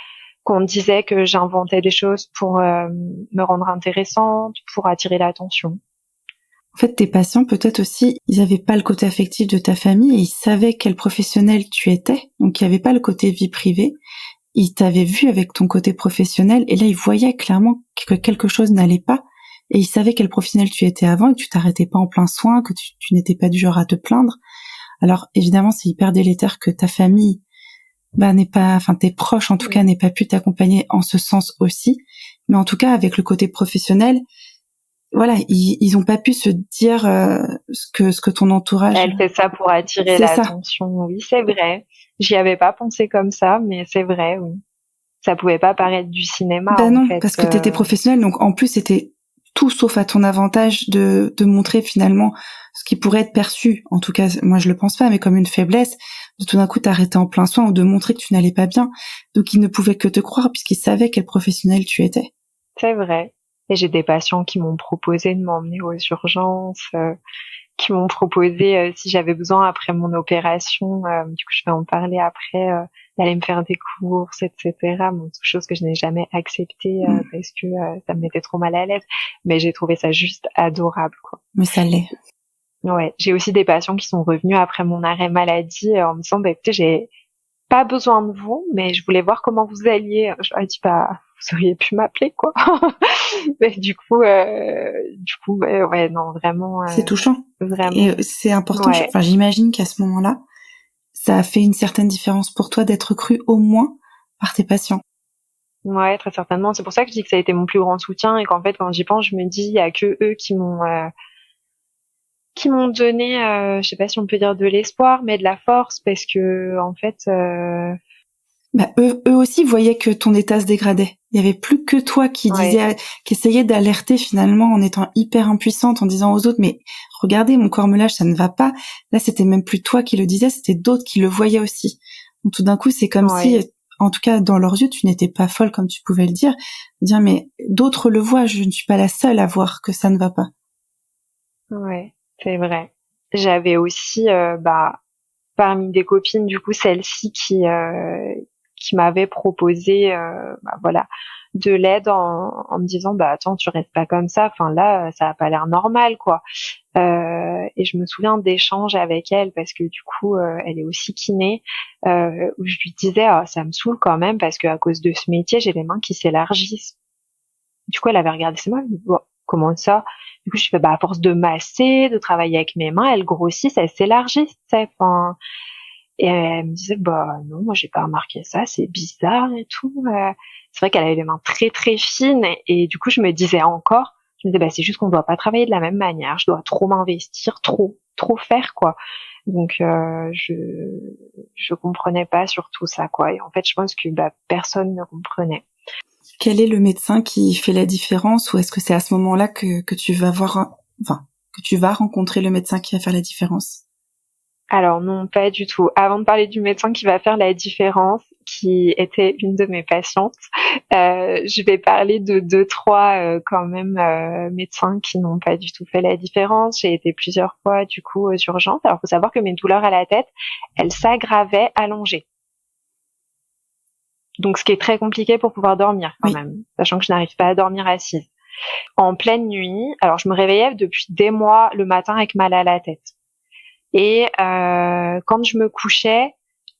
qu'on disait que j'inventais des choses pour me rendre intéressante, pour attirer l'attention. En fait, tes patients, peut-être aussi, ils n'avaient pas le côté affectif de ta famille et ils savaient quel professionnel tu étais. Donc, il n'y avait pas le côté vie privée. Ils t'avaient vu avec ton côté professionnel et là, ils voyaient clairement que quelque chose n'allait pas et ils savaient quel professionnel tu étais avant et que tu t'arrêtais pas en plein soin, que tu n'étais pas du genre à te plaindre. Alors, évidemment, c'est hyper délétère que ta famille, n'est pas, enfin, tes proches, en tout cas, n'aient pas pu t'accompagner en ce sens aussi. Mais en tout cas, avec le côté professionnel, voilà, ils ont pas pu se dire ce que ton entourage. Elle fait ça pour attirer l'attention. Oui, c'est vrai. J'y avais pas pensé comme ça, mais c'est vrai, oui. Ça pouvait pas paraître du cinéma, en Non, fait. parce que t'étais professionnelle, donc en plus c'était tout sauf à ton avantage de montrer finalement ce qui pourrait être perçu, en tout cas moi je le pense pas, mais comme une faiblesse, de tout d'un coup t'arrêter en plein soin ou de montrer que tu n'allais pas bien. Donc ils ne pouvaient que te croire puisqu'ils savaient quel professionnel tu étais. C'est vrai. Et j'ai des patients qui m'ont proposé de m'emmener aux urgences, qui m'ont proposé si j'avais besoin après mon opération, du coup je vais en parler après, d'aller me faire des courses, etc. Bon, chose que je n'ai jamais acceptée parce que ça me mettait trop mal à l'aise. Mais j'ai trouvé ça juste adorable, quoi. Mais ça l'est. Ouais, j'ai aussi des patients qui sont revenus après mon arrêt maladie en me disant, écoutez, j'ai pas besoin de vous, mais je voulais voir comment vous alliez. Je leur ai dit, vous auriez pu m'appeler, quoi. Mais du coup, ouais, non, vraiment. C'est touchant. Vraiment. Et c'est important. Ouais. Enfin, j'imagine qu'à ce moment-là, ça a fait une certaine différence pour toi d'être cru au moins par tes patients. Ouais, très certainement. C'est pour ça que je dis que ça a été mon plus grand soutien et qu'en fait, quand j'y pense, je me dis, il y a que eux qui m'ont donné, je sais pas si on peut dire de l'espoir, mais de la force, parce que en fait, eux aussi voyaient que ton état se dégradait. Il y avait plus que toi qui disais, qui essayait d'alerter finalement en étant hyper impuissante, en disant aux autres, mais regardez, mon corps me lâche, ça ne va pas. Là, c'était même plus toi qui le disais, c'était d'autres qui le voyaient aussi. Donc tout d'un coup, c'est comme si, en tout cas dans leurs yeux, tu n'étais pas folle comme tu pouvais le dire. Dire, mais d'autres le voient, je ne suis pas la seule à voir que ça ne va pas. Ouais, c'est vrai. J'avais aussi, parmi des copines, du coup, celle-ci qui m'avait proposé, voilà, de l'aide en me disant, attends, tu restes pas comme ça. Enfin là, ça a pas l'air normal, quoi. Et je me souviens d'échanges avec elle parce que du coup, elle est aussi kiné, où je lui disais, ah, ça me saoule quand même parce que à cause de ce métier, j'ai les mains qui s'élargissent. Du coup, elle avait regardé ses mains, elle me dit, bon, comment ça? Du coup, je fais, à force de masser, de travailler avec mes mains, elles grossissent, elles s'élargissent, enfin. Et elle me disait, non, moi j'ai pas remarqué ça, c'est bizarre et tout. C'est vrai qu'elle avait les mains très très fines et du coup je me disais encore, je me disais, c'est juste qu'on doit pas travailler de la même manière, je dois trop m'investir, trop faire, quoi. Donc je comprenais pas sur tout ça, quoi. Et en fait, je pense que personne ne comprenait. Quel est le médecin qui fait la différence ou est-ce que c'est à ce moment-là que tu vas voir, que tu vas rencontrer le médecin qui va faire la différence? Alors non, pas du tout. Avant de parler du médecin qui va faire la différence, qui était une de mes patientes, je vais parler de deux, trois quand même médecins qui n'ont pas du tout fait la différence. J'ai été plusieurs fois du coup aux urgences. Alors faut savoir que mes douleurs à la tête, elles s'aggravaient allongées. Donc ce qui est très compliqué pour pouvoir dormir quand même, sachant que je n'arrive pas à dormir assise. En pleine nuit, alors je me réveillais depuis des mois le matin avec mal à la tête. Et quand je me couchais,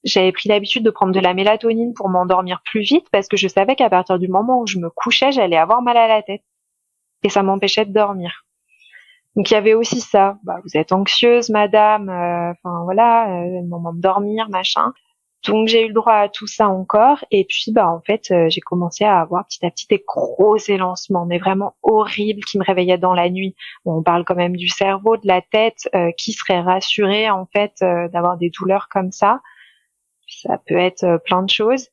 j'avais pris l'habitude de prendre de la mélatonine pour m'endormir plus vite parce que je savais qu'à partir du moment où je me couchais, j'allais avoir mal à la tête. Et ça m'empêchait de dormir. Donc il y avait aussi ça. Bah, vous êtes anxieuse, madame. Enfin voilà, moment de dormir, machin. Donc j'ai eu le droit à tout ça encore. Et puis bah en fait, j'ai commencé à avoir petit à petit des gros élancements, mais vraiment horribles, qui me réveillaient dans la nuit. Bon, on parle quand même du cerveau, de la tête, qui serait rassuré en fait d'avoir des douleurs comme ça. Ça peut être plein de choses.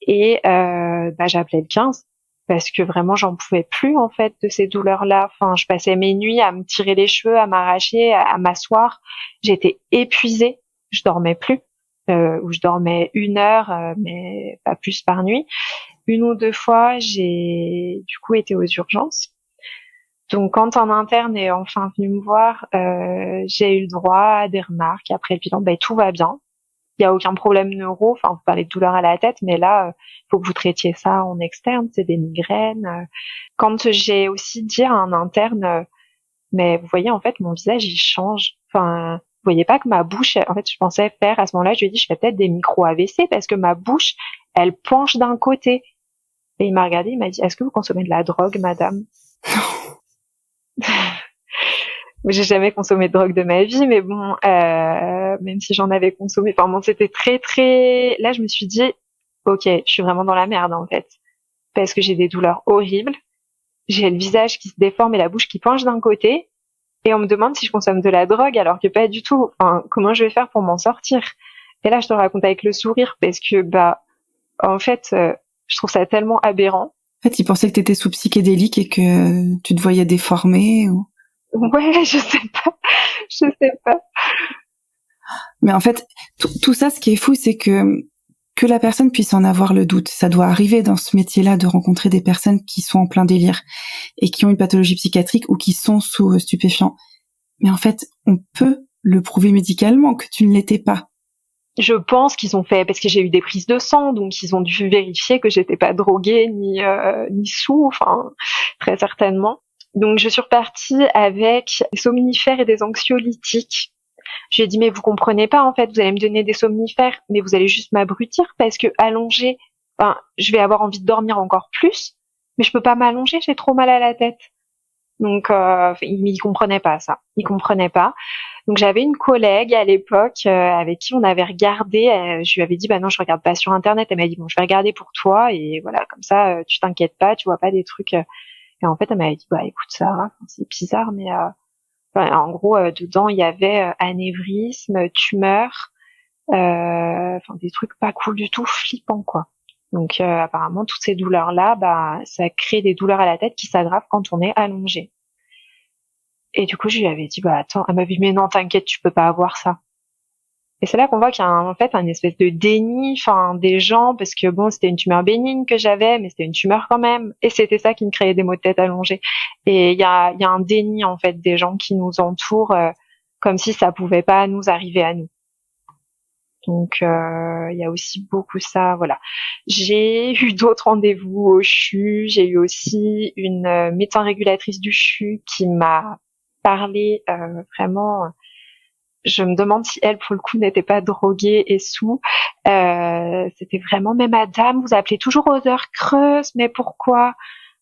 Et bah j'appelais le 15 parce que vraiment j'en pouvais plus en fait de ces douleurs-là. Enfin, je passais mes nuits à me tirer les cheveux, à m'arracher, à m'asseoir. J'étais épuisée, je dormais plus. Où je dormais 1 heure, mais pas plus par nuit. 1 ou 2 fois, j'ai du coup été aux urgences. Donc quand un interne est enfin venu me voir, j'ai eu le droit à des remarques. Après le bilan, ben tout va bien. Il y a aucun problème neuro. Enfin, vous parlez de douleur à la tête, mais là, faut que vous traitiez ça en externe. C'est des migraines. Quand j'ai aussi dit à un interne, mais vous voyez, en fait, mon visage, il change. Enfin, vous voyez pas que ma bouche, en fait, je pensais faire, à ce moment-là, je lui ai dit, je fais peut-être des micro-AVC parce que ma bouche, elle penche d'un côté. Et il m'a regardé, il m'a dit, est-ce que vous consommez de la drogue, madame? J'ai jamais consommé de drogue de ma vie, mais bon, même si j'en avais consommé, enfin bon, c'était très, très, là, je me suis dit, ok, je suis vraiment dans la merde, en fait. Parce que j'ai des douleurs horribles. J'ai le visage qui se déforme et la bouche qui penche d'un côté. Et on me demande si je consomme de la drogue alors que pas du tout. Enfin, comment je vais faire pour m'en sortir? Et là, je te raconte avec le sourire parce que, bah, en fait, je trouve ça tellement aberrant. En fait, ils pensaient que t'étais sous psychédélique et que tu te voyais déformée ou... Ouais, je sais pas. Mais en fait, tout ça, ce qui est fou, c'est que la personne puisse en avoir le doute. Ça doit arriver dans ce métier-là de rencontrer des personnes qui sont en plein délire et qui ont une pathologie psychiatrique ou qui sont sous stupéfiants. Mais en fait, on peut le prouver médicalement que tu ne l'étais pas. Je pense qu'ils ont fait, parce que j'ai eu des prises de sang, donc ils ont dû vérifier que j'étais pas droguée ni sous, enfin, très certainement. Donc je suis repartie avec des somnifères et des anxiolytiques. Je lui ai dit, mais vous comprenez pas, en fait, vous allez me donner des somnifères, mais vous allez juste m'abrutir parce que allongée, enfin, je vais avoir envie de dormir encore plus, mais je peux pas m'allonger, j'ai trop mal à la tête. Donc, il comprenait pas ça. Il comprenait pas. Donc, j'avais une collègue à l'époque avec qui on avait regardé. Je lui avais dit, bah non, je regarde pas sur Internet. Elle m'a dit, bon, je vais regarder pour toi et voilà, comme ça, tu t'inquiètes pas, tu vois pas des trucs. Et en fait, elle m'avait dit, bah écoute, Sarah, c'est bizarre, mais en gros, dedans, il y avait anévrisme, tumeur, enfin des trucs pas cool du tout, flippants quoi. Donc apparemment, toutes ces douleurs-là, bah ça crée des douleurs à la tête qui s'aggravent quand on est allongé. Et du coup, je lui avais dit, bah attends, elle m'a dit, mais non, t'inquiète, tu peux pas avoir ça. Et c'est là qu'on voit qu'il y a en fait un espèce de déni, enfin des gens, parce que bon, c'était une tumeur bénigne que j'avais, mais c'était une tumeur quand même, et c'était ça qui me créait des maux de tête allongés. Et il y a un déni en fait des gens qui nous entourent, comme si ça pouvait pas nous arriver à nous. Donc il y a aussi beaucoup ça, voilà. J'ai eu d'autres rendez-vous au CHU, j'ai eu aussi une médecin régulatrice du CHU qui m'a parlé vraiment. Je me demande si elle, pour le coup, n'était pas droguée et sous. C'était vraiment, mais madame, vous appelez toujours aux heures creuses, mais pourquoi?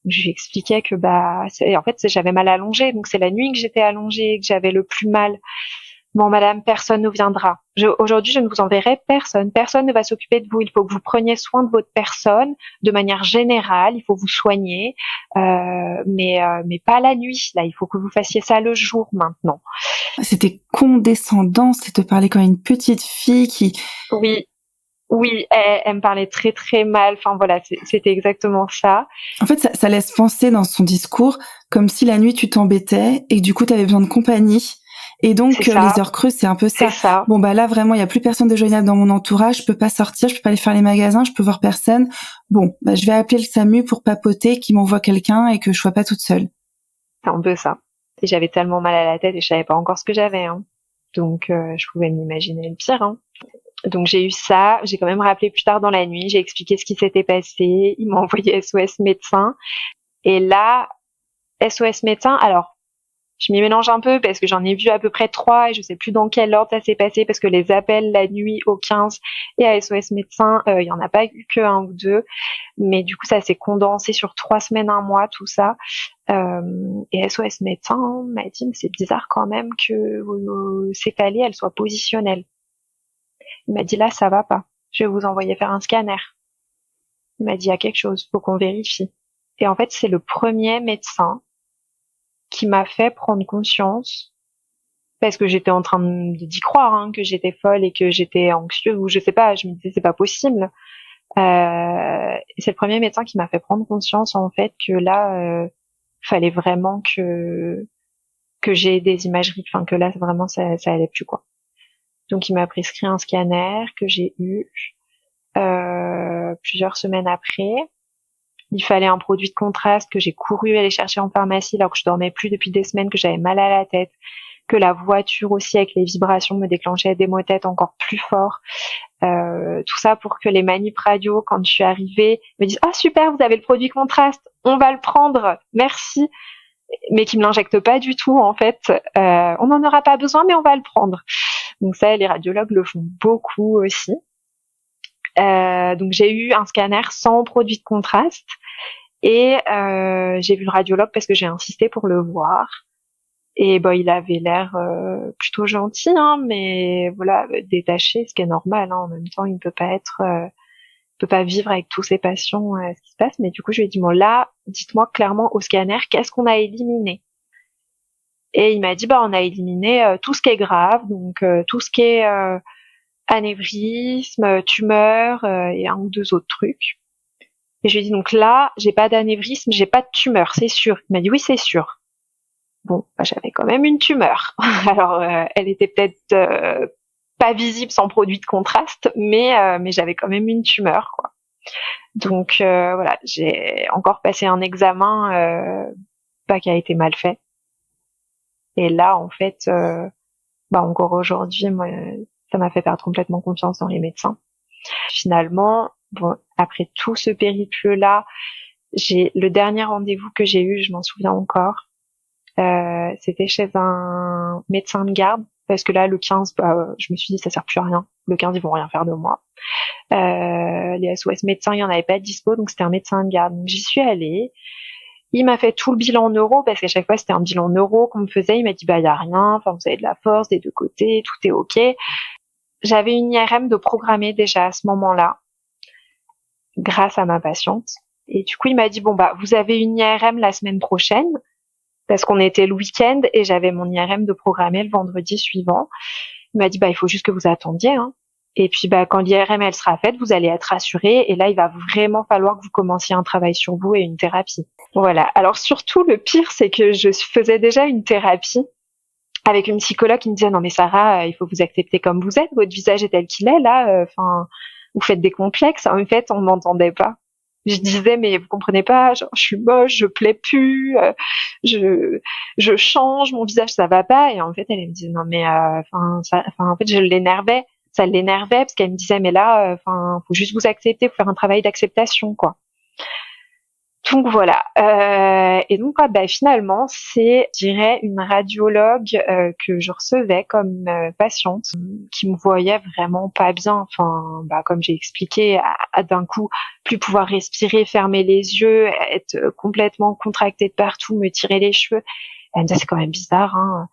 Je lui expliquais que en fait, j'avais mal allongé, donc c'est la nuit que j'étais allongée, que j'avais le plus mal. Bon, madame, personne ne viendra. Aujourd'hui, je ne vous enverrai personne. Personne ne va s'occuper de vous. Il faut que vous preniez soin de votre personne de manière générale. Il faut vous soigner, mais pas la nuit. Là, il faut que vous fassiez ça le jour maintenant. C'était condescendant, c'était te parler comme une petite fille qui... Oui, elle me parlait très très mal. Enfin voilà, c'était exactement ça. En fait, ça laisse penser dans son discours comme si la nuit tu t'embêtais et que du coup tu avais besoin de compagnie Et donc, C'est ça. les heures creuses, c'est un peu ça. C'est ça. Bon, bah là, vraiment, il y a plus personne de joignable dans mon entourage. Je peux pas sortir, je peux pas aller faire les magasins, je peux voir personne. Bon, bah, je vais appeler le SAMU pour papoter, qu'il m'envoie quelqu'un et que je sois pas toute seule. C'est un peu ça. Et j'avais tellement mal à la tête et je savais pas encore ce que j'avais, hein. Donc, je pouvais m'imaginer le pire, hein. Donc, j'ai eu ça. J'ai quand même rappelé plus tard dans la nuit. J'ai expliqué ce qui s'était passé. Il m'a envoyé SOS médecin. Et là, SOS médecin, alors, je m'y mélange un peu parce que j'en ai vu à peu près 3 et je sais plus dans quel ordre ça s'est passé parce que les appels la nuit au 15 et à SOS médecin, il y en a pas eu que 1 ou 2. Mais du coup, ça s'est condensé sur 3 semaines, 1 mois, tout ça. Et SOS médecin m'a dit, mais c'est bizarre quand même que vos céphalées, elles soient positionnelles. Il m'a dit, là, ça va pas. Je vais vous envoyer faire un scanner. Il m'a dit, il y a quelque chose, faut qu'on vérifie. Et en fait, c'est le premier médecin qui m'a fait prendre conscience, parce que j'étais en train d'y croire, hein, que j'étais folle et que j'étais anxieuse, ou je sais pas, je me disais, c'est pas possible. C'est le premier médecin qui m'a fait prendre conscience, en fait, que là, fallait vraiment que j'ai des imageries, enfin, que là, vraiment, ça allait plus, quoi. Donc, il m'a prescrit un scanner que j'ai eu, plusieurs semaines après. Il fallait un produit de contraste que j'ai couru aller chercher en pharmacie alors que je dormais plus depuis des semaines, que j'avais mal à la tête, que la voiture aussi avec les vibrations me déclenchait des maux de tête encore plus forts. Tout ça pour que les manips radio, quand je suis arrivée, me disent ah super, vous avez le produit contraste, on va le prendre, merci, mais qui me l'injectent pas du tout en fait. On n'en aura pas besoin, mais on va le prendre. Donc ça, les radiologues le font beaucoup aussi. Donc j'ai eu un scanner sans produit de contraste et j'ai vu le radiologue parce que j'ai insisté pour le voir. Et bah, il avait l'air plutôt gentil, hein, mais voilà, détaché, ce qui est normal. Hein. En même temps, il ne peut pas être, peut pas vivre avec tous ses patients ce qui se passe. Mais du coup, je lui ai dit bon là, dites-moi clairement au scanner, qu'est-ce qu'on a éliminé? Et il m'a dit bah on a éliminé tout ce qui est grave, donc tout ce qui est anévrisme, tumeur et 1 ou 2 autres trucs. Et je lui ai dit donc là, j'ai pas d'anévrisme, j'ai pas de tumeur, c'est sûr. Il m'a dit oui, c'est sûr. Bon, bah, j'avais quand même une tumeur. Alors, elle était peut-être pas visible sans produit de contraste, mais j'avais quand même une tumeur, quoi. Donc voilà, j'ai encore passé un examen bah, qui a été mal fait. Et là, en fait, bah encore aujourd'hui, moi, ça m'a fait perdre complètement confiance dans les médecins. Finalement, bon, après tout ce périple-là, j'ai le dernier rendez-vous que j'ai eu, je m'en souviens encore. C'était chez un médecin de garde parce que là le 15 bah, je me suis dit ça sert plus à rien, le 15 ils vont rien faire de moi. Les SOS médecins il y en avait pas de dispo, donc c'était un médecin de garde, donc j'y suis allée. Il m'a fait tout le bilan neuro parce qu'à chaque fois c'était un bilan neuro qu'on me faisait. Il m'a dit bah il y a rien, enfin vous avez de la force des 2 côtés, tout est ok. J'avais une IRM de programmer déjà à ce moment-là grâce à ma patiente, et du coup il m'a dit bon bah vous avez une IRM la semaine prochaine parce qu'on était le week-end et j'avais mon IRM de programmer le vendredi suivant. Il m'a dit bah il faut juste que vous attendiez, hein. Et puis bah quand l'IRM elle sera faite, vous allez être rassuré et là il va vraiment falloir que vous commenciez un travail sur vous et une thérapie. Voilà. Alors surtout le pire c'est que je faisais déjà une thérapie avec une psychologue qui me disait non mais Sarah, il faut vous accepter comme vous êtes, votre visage est tel qu'il est là, enfin vous faites des complexes. En fait, on m'entendait pas. Je disais mais vous comprenez pas, genre, je suis moche, je plais plus, je je change, mon visage ça va pas. Et en fait elle me disait non mais en fait je l'énervais, ça l'énervait parce qu'elle me disait mais là faut juste vous accepter, faut faire un travail d'acceptation quoi. Donc voilà. Et donc bah, finalement, c'est, je dirais, une radiologue que je recevais comme patiente, qui me voyait vraiment pas bien. Enfin, bah, comme j'ai expliqué, à d'un coup, plus pouvoir respirer, fermer les yeux, être complètement contractée de partout, me tirer les cheveux. Elle me disait c'est quand même bizarre. Hein.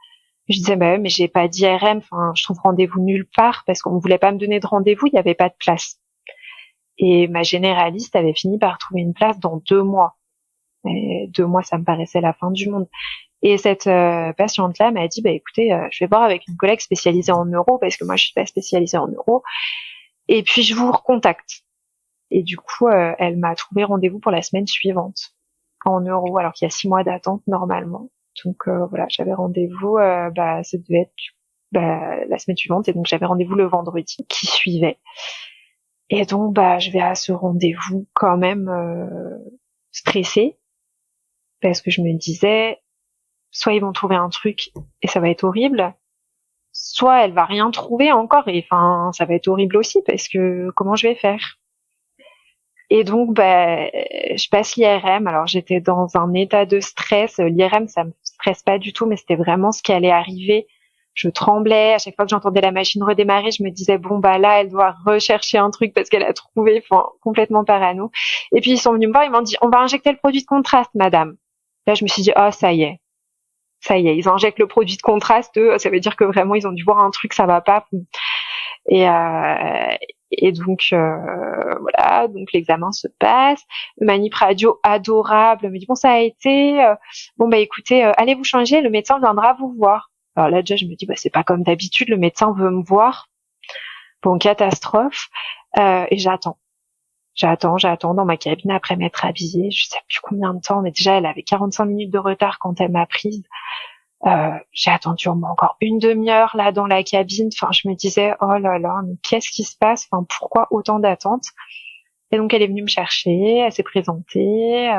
Je disais bah ouais, mais j'ai pas d'IRM. Enfin, je trouve rendez-vous nulle part parce qu'on voulait pas me donner de rendez-vous, il y avait pas de place. Et ma généraliste avait fini par trouver une place dans 2 mois. Et 2 mois, ça me paraissait la fin du monde. Et cette patiente-là m'a dit, bah écoutez, je vais voir avec une collègue spécialisée en neuro, parce que moi je suis pas spécialisée en neuro, et puis je vous recontacte. Et du coup, elle m'a trouvé rendez-vous pour la semaine suivante en neuro, alors qu'il y a 6 mois d'attente normalement. Donc voilà, j'avais rendez-vous, ça devait être la semaine suivante, et donc j'avais rendez-vous le vendredi qui suivait. Et donc je vais à ce rendez-vous quand même stressée, parce que je me disais, soit ils vont trouver un truc et ça va être horrible, soit elle va rien trouver encore, et enfin ça va être horrible aussi, parce que comment je vais faire? Et donc je passe l'IRM. Alors j'étais dans un état de stress. L'IRM, ça me stresse pas du tout, mais c'était vraiment ce qui allait arriver. Je tremblais à chaque fois que j'entendais la machine redémarrer. Je me disais bon là elle doit rechercher un truc parce qu'elle a trouvé, enfin complètement parano. Et puis ils sont venus me voir, ils m'ont dit on va injecter le produit de contraste, madame. Là je me suis dit ça y est, ils injectent le produit de contraste. Ça veut dire que vraiment ils ont dû voir un truc, ça va pas. Et donc voilà, donc l'examen se passe, le manip radio adorable, elle me dit bon ça a été, écoutez, allez vous changer, le médecin viendra vous voir. Alors là déjà je me dis c'est pas comme d'habitude, le médecin veut me voir. Bon, catastrophe. Et j'attends dans ma cabine après m'être habillée, je sais plus combien de temps, mais déjà elle avait 45 minutes de retard quand elle m'a prise. J'ai attendu au moins encore une demi-heure là dans la cabine. Enfin, je me disais oh là là, mais qu'est-ce qui se passe? Enfin, pourquoi autant d'attente? Et donc elle est venue me chercher, elle s'est présentée,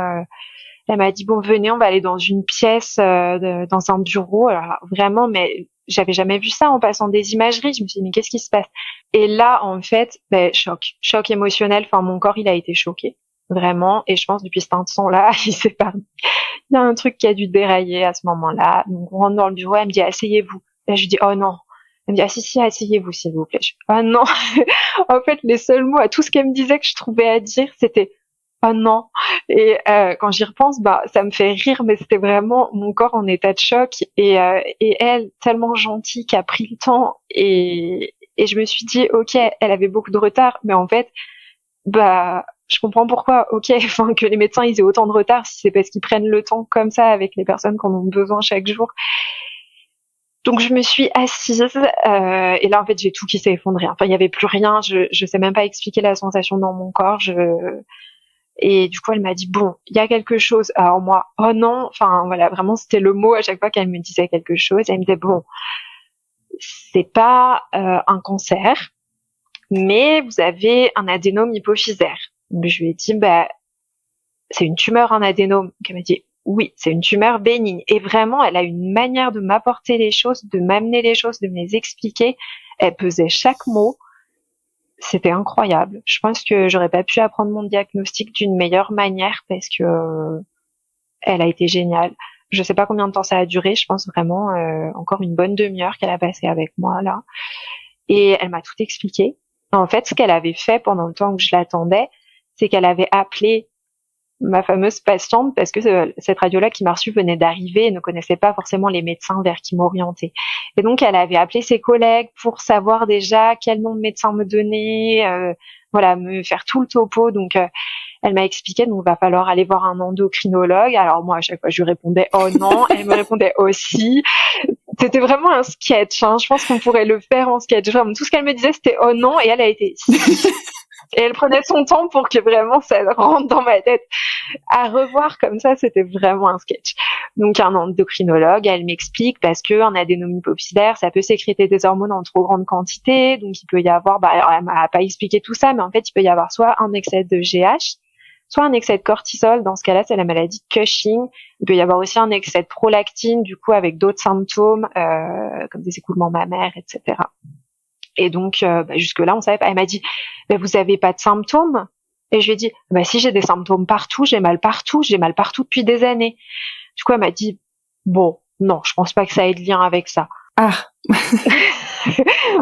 elle m'a dit bon venez, on va aller dans une pièce, dans un bureau. Alors vraiment, mais j'avais jamais vu ça en passant des imageries. Je me suis dit mais qu'est-ce qui se passe? Et là en fait, choc émotionnel. Enfin, mon corps il a été choqué vraiment. Et je pense depuis cet instant-là, il s'est parti. Il y a un truc qui a dû dérailler à ce moment-là. Donc, on rentre dans le bureau, elle me dit, asseyez-vous. Là, je lui dis, oh non. Elle me dit, ah si, asseyez-vous, s'il vous plaît. Je dis, oh non. En fait, les seuls mots à tout ce qu'elle me disait que je trouvais à dire, c'était, oh non. Et quand j'y repense, ça me fait rire, mais c'était vraiment mon corps en état de choc. Et elle, tellement gentille, qui a pris le temps. Et je me suis dit, ok, elle avait beaucoup de retard, mais en fait, je comprends pourquoi, enfin, que les médecins ils aient autant de retard, si c'est parce qu'ils prennent le temps comme ça avec les personnes qui en ont besoin chaque jour. Donc je me suis assise, et là en fait j'ai tout qui s'est effondré. Enfin, il y avait plus rien, je sais même pas expliquer la sensation dans mon corps. Et du coup elle m'a dit bon, il y a quelque chose. Alors moi, oh non, enfin voilà, vraiment c'était le mot à chaque fois qu'elle me disait quelque chose. Elle me disait bon, c'est pas un cancer, mais vous avez un adénome hypophysaire. Je lui ai dit, c'est une tumeur, un adénome. Elle m'a dit, oui, c'est une tumeur bénigne. Et vraiment, elle a une manière de m'apporter les choses, de m'amener les choses, de me les expliquer. Elle pesait chaque mot. C'était incroyable. Je pense que j'aurais pas pu apprendre mon diagnostic d'une meilleure manière, parce que elle a été géniale. Je sais pas combien de temps ça a duré. Je pense vraiment encore une bonne demi-heure qu'elle a passé avec moi là. Et elle m'a tout expliqué. En fait, ce qu'elle avait fait pendant le temps que je l'attendais, c'est qu'elle avait appelé ma fameuse patiente, parce que cette radiologue qui m'a reçue venait d'arriver et ne connaissait pas forcément les médecins vers qui m'orienter. Et donc, elle avait appelé ses collègues pour savoir déjà quel nom de médecin me donner, me faire tout le topo. Donc, elle m'a expliqué, donc il va falloir aller voir un endocrinologue. Alors moi, à chaque fois, je lui répondais oh non, elle me répondait aussi. C'était vraiment un sketch. Je pense qu'on pourrait le faire en sketch. Vraiment, tout ce qu'elle me disait, c'était oh non, et elle a été et elle prenait son temps pour que vraiment ça rentre dans ma tête. À revoir comme ça, c'était vraiment un sketch. Donc un endocrinologue, elle m'explique, parce que un adénome hypophysaire, ça peut sécréter des hormones en trop grande quantité, donc il peut y avoir, alors elle m'a pas expliqué tout ça, mais en fait il peut y avoir soit un excès de GH, soit un excès de cortisol. Dans ce cas-là, c'est la maladie de Cushing. Il peut y avoir aussi un excès de prolactine, du coup avec d'autres symptômes comme des écoulements mammaires, etc. Et donc jusque-là, on savait pas. Elle m'a dit, vous avez pas de symptômes? Et je lui ai dit, si, j'ai des symptômes partout, j'ai mal partout depuis des années. Du coup, elle m'a dit, bon, non, je pense pas que ça ait de lien avec ça. Ah.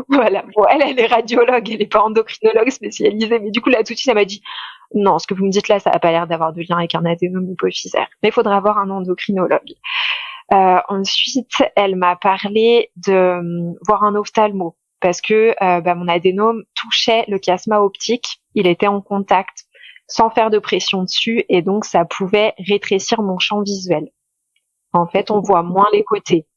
Voilà. Bon, elle est radiologue, elle est pas endocrinologue spécialisée, mais du coup, là, tout de suite, elle m'a dit, non, ce que vous me dites là, ça a pas l'air d'avoir de lien avec un adénome hypophysaire. Mais il faudra avoir un endocrinologue. Ensuite, elle m'a parlé de voir un ophtalmo, parce que mon adénome touchait le chiasma optique, il était en contact sans faire de pression dessus, et donc ça pouvait rétrécir mon champ visuel. En fait, on voit moins les côtés.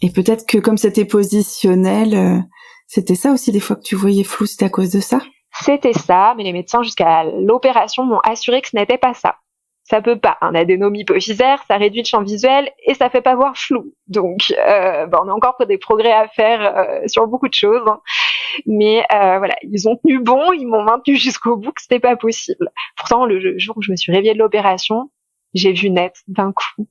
Et peut-être que comme c'était positionnel, c'était ça aussi des fois que tu voyais flou, c'était à cause de ça? C'était ça, mais les médecins jusqu'à l'opération m'ont assuré que ce n'était pas ça. ça peut pas. Un adénome hypophysaire, ça réduit le champ visuel et ça fait pas voir flou. Donc, on a encore des progrès à faire sur beaucoup de choses. Hein. Mais voilà, ils ont tenu bon, ils m'ont maintenu jusqu'au bout que c'était pas possible. Pourtant, le jour où je me suis réveillée de l'opération, j'ai vu net d'un coup.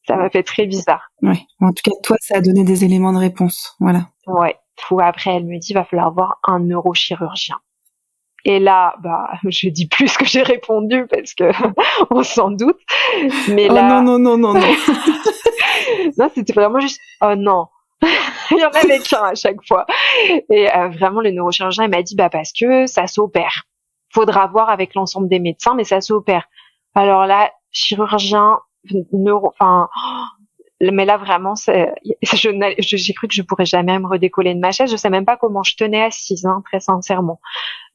Ça m'a fait très bizarre. Ouais. En tout cas, toi, ça a donné des éléments de réponse. Voilà. Ouais. Après, elle me dit, va falloir voir un neurochirurgien. Et là, je dis plus ce que j'ai répondu parce que on s'en doute. Mais là, non. non, c'était vraiment juste, oh non. Il y en avait qu'un à chaque fois. Et vraiment, le neurochirurgien, il m'a dit, parce que ça s'opère. Faudra voir avec l'ensemble des médecins, mais ça s'opère. Alors là, chirurgien, mais là vraiment, j'ai cru que je pourrais jamais me redécoller de ma chaise. Je sais même pas comment je tenais assise, hein, très sincèrement.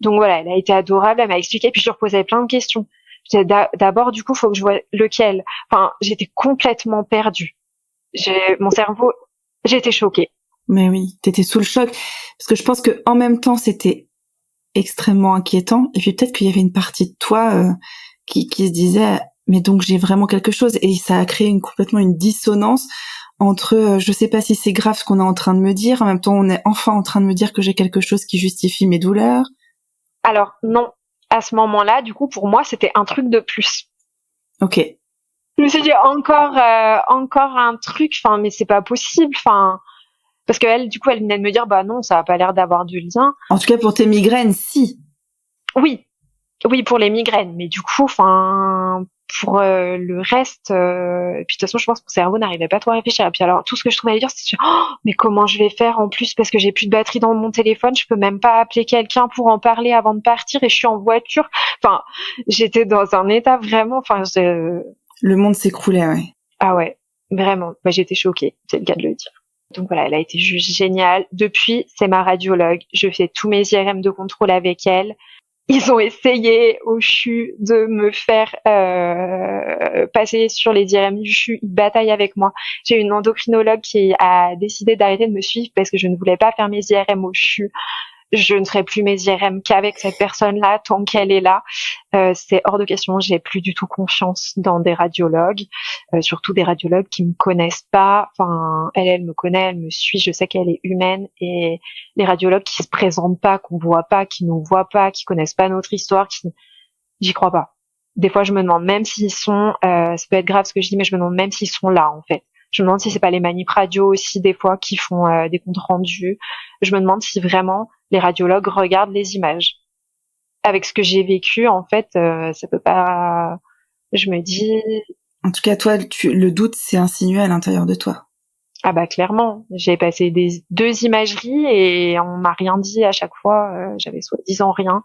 Donc voilà, elle a été adorable, elle m'a expliqué, puis je lui reposais plein de questions. D'abord, du coup, faut que je vois lequel. Enfin, j'étais complètement perdue. Mon cerveau, j'étais choquée. Mais oui, t'étais sous le choc. Parce que je pense que en même temps, c'était extrêmement inquiétant. Et puis peut-être qu'il y avait une partie de toi qui se disait, mais donc j'ai vraiment quelque chose. Et ça a créé complètement une dissonance entre, je sais pas si c'est grave ce qu'on est en train de me dire. En même temps, on est enfin en train de me dire que j'ai quelque chose qui justifie mes douleurs. Alors non, à ce moment-là, du coup, pour moi, c'était un truc de plus. Ok. Je me suis dit encore un truc. Enfin, mais c'est pas possible. Enfin, parce que elle, du coup, elle venait de me dire, non, ça a pas l'air d'avoir du lien. En tout cas, pour tes migraines, si. Oui, pour les migraines. Mais du coup, pour le reste, puis de toute façon, je pense que mon cerveau n'arrivait pas trop à réfléchir. Et puis alors, tout ce que je trouvais à dire, c'est mais comment je vais faire en plus parce que j'ai plus de batterie dans mon téléphone, je peux même pas appeler quelqu'un pour en parler avant de partir et je suis en voiture. Enfin, j'étais dans un état vraiment, Le monde s'écroulait, ouais. Ah ouais, vraiment. J'étais choquée, c'est le cas de le dire. Donc voilà, elle a été juste géniale. Depuis, c'est ma radiologue. Je fais tous mes IRM de contrôle avec elle. Ils ont essayé au CHU de me faire passer sur les IRM du CHU. Ils bataillent avec moi. J'ai une endocrinologue qui a décidé d'arrêter de me suivre parce que je ne voulais pas faire mes IRM au CHU. Je ne ferai plus mes IRM qu'avec cette personne-là tant qu'elle est là. C'est hors de question. J'ai plus du tout confiance dans des radiologues, surtout des radiologues qui me connaissent pas. Enfin, elle me connaît, elle me suit. Je sais qu'elle est humaine et les radiologues qui se présentent pas, qu'on voit pas, qui nous voient pas, qui connaissent pas notre histoire, j'y crois pas. Des fois, je me demande même s'ils sont. Ça peut être grave ce que je dis, mais je me demande même s'ils sont là en fait. Je me demande si c'est pas les manips radio aussi des fois qui font des comptes rendus. Je me demande si vraiment les radiologues regardent les images. Avec ce que j'ai vécu, en fait, ça peut pas. Je me dis. En tout cas, toi, le doute s'est insinué à l'intérieur de toi. Ah clairement, j'ai passé deux imageries et on m'a rien dit à chaque fois. J'avais soi-disant rien.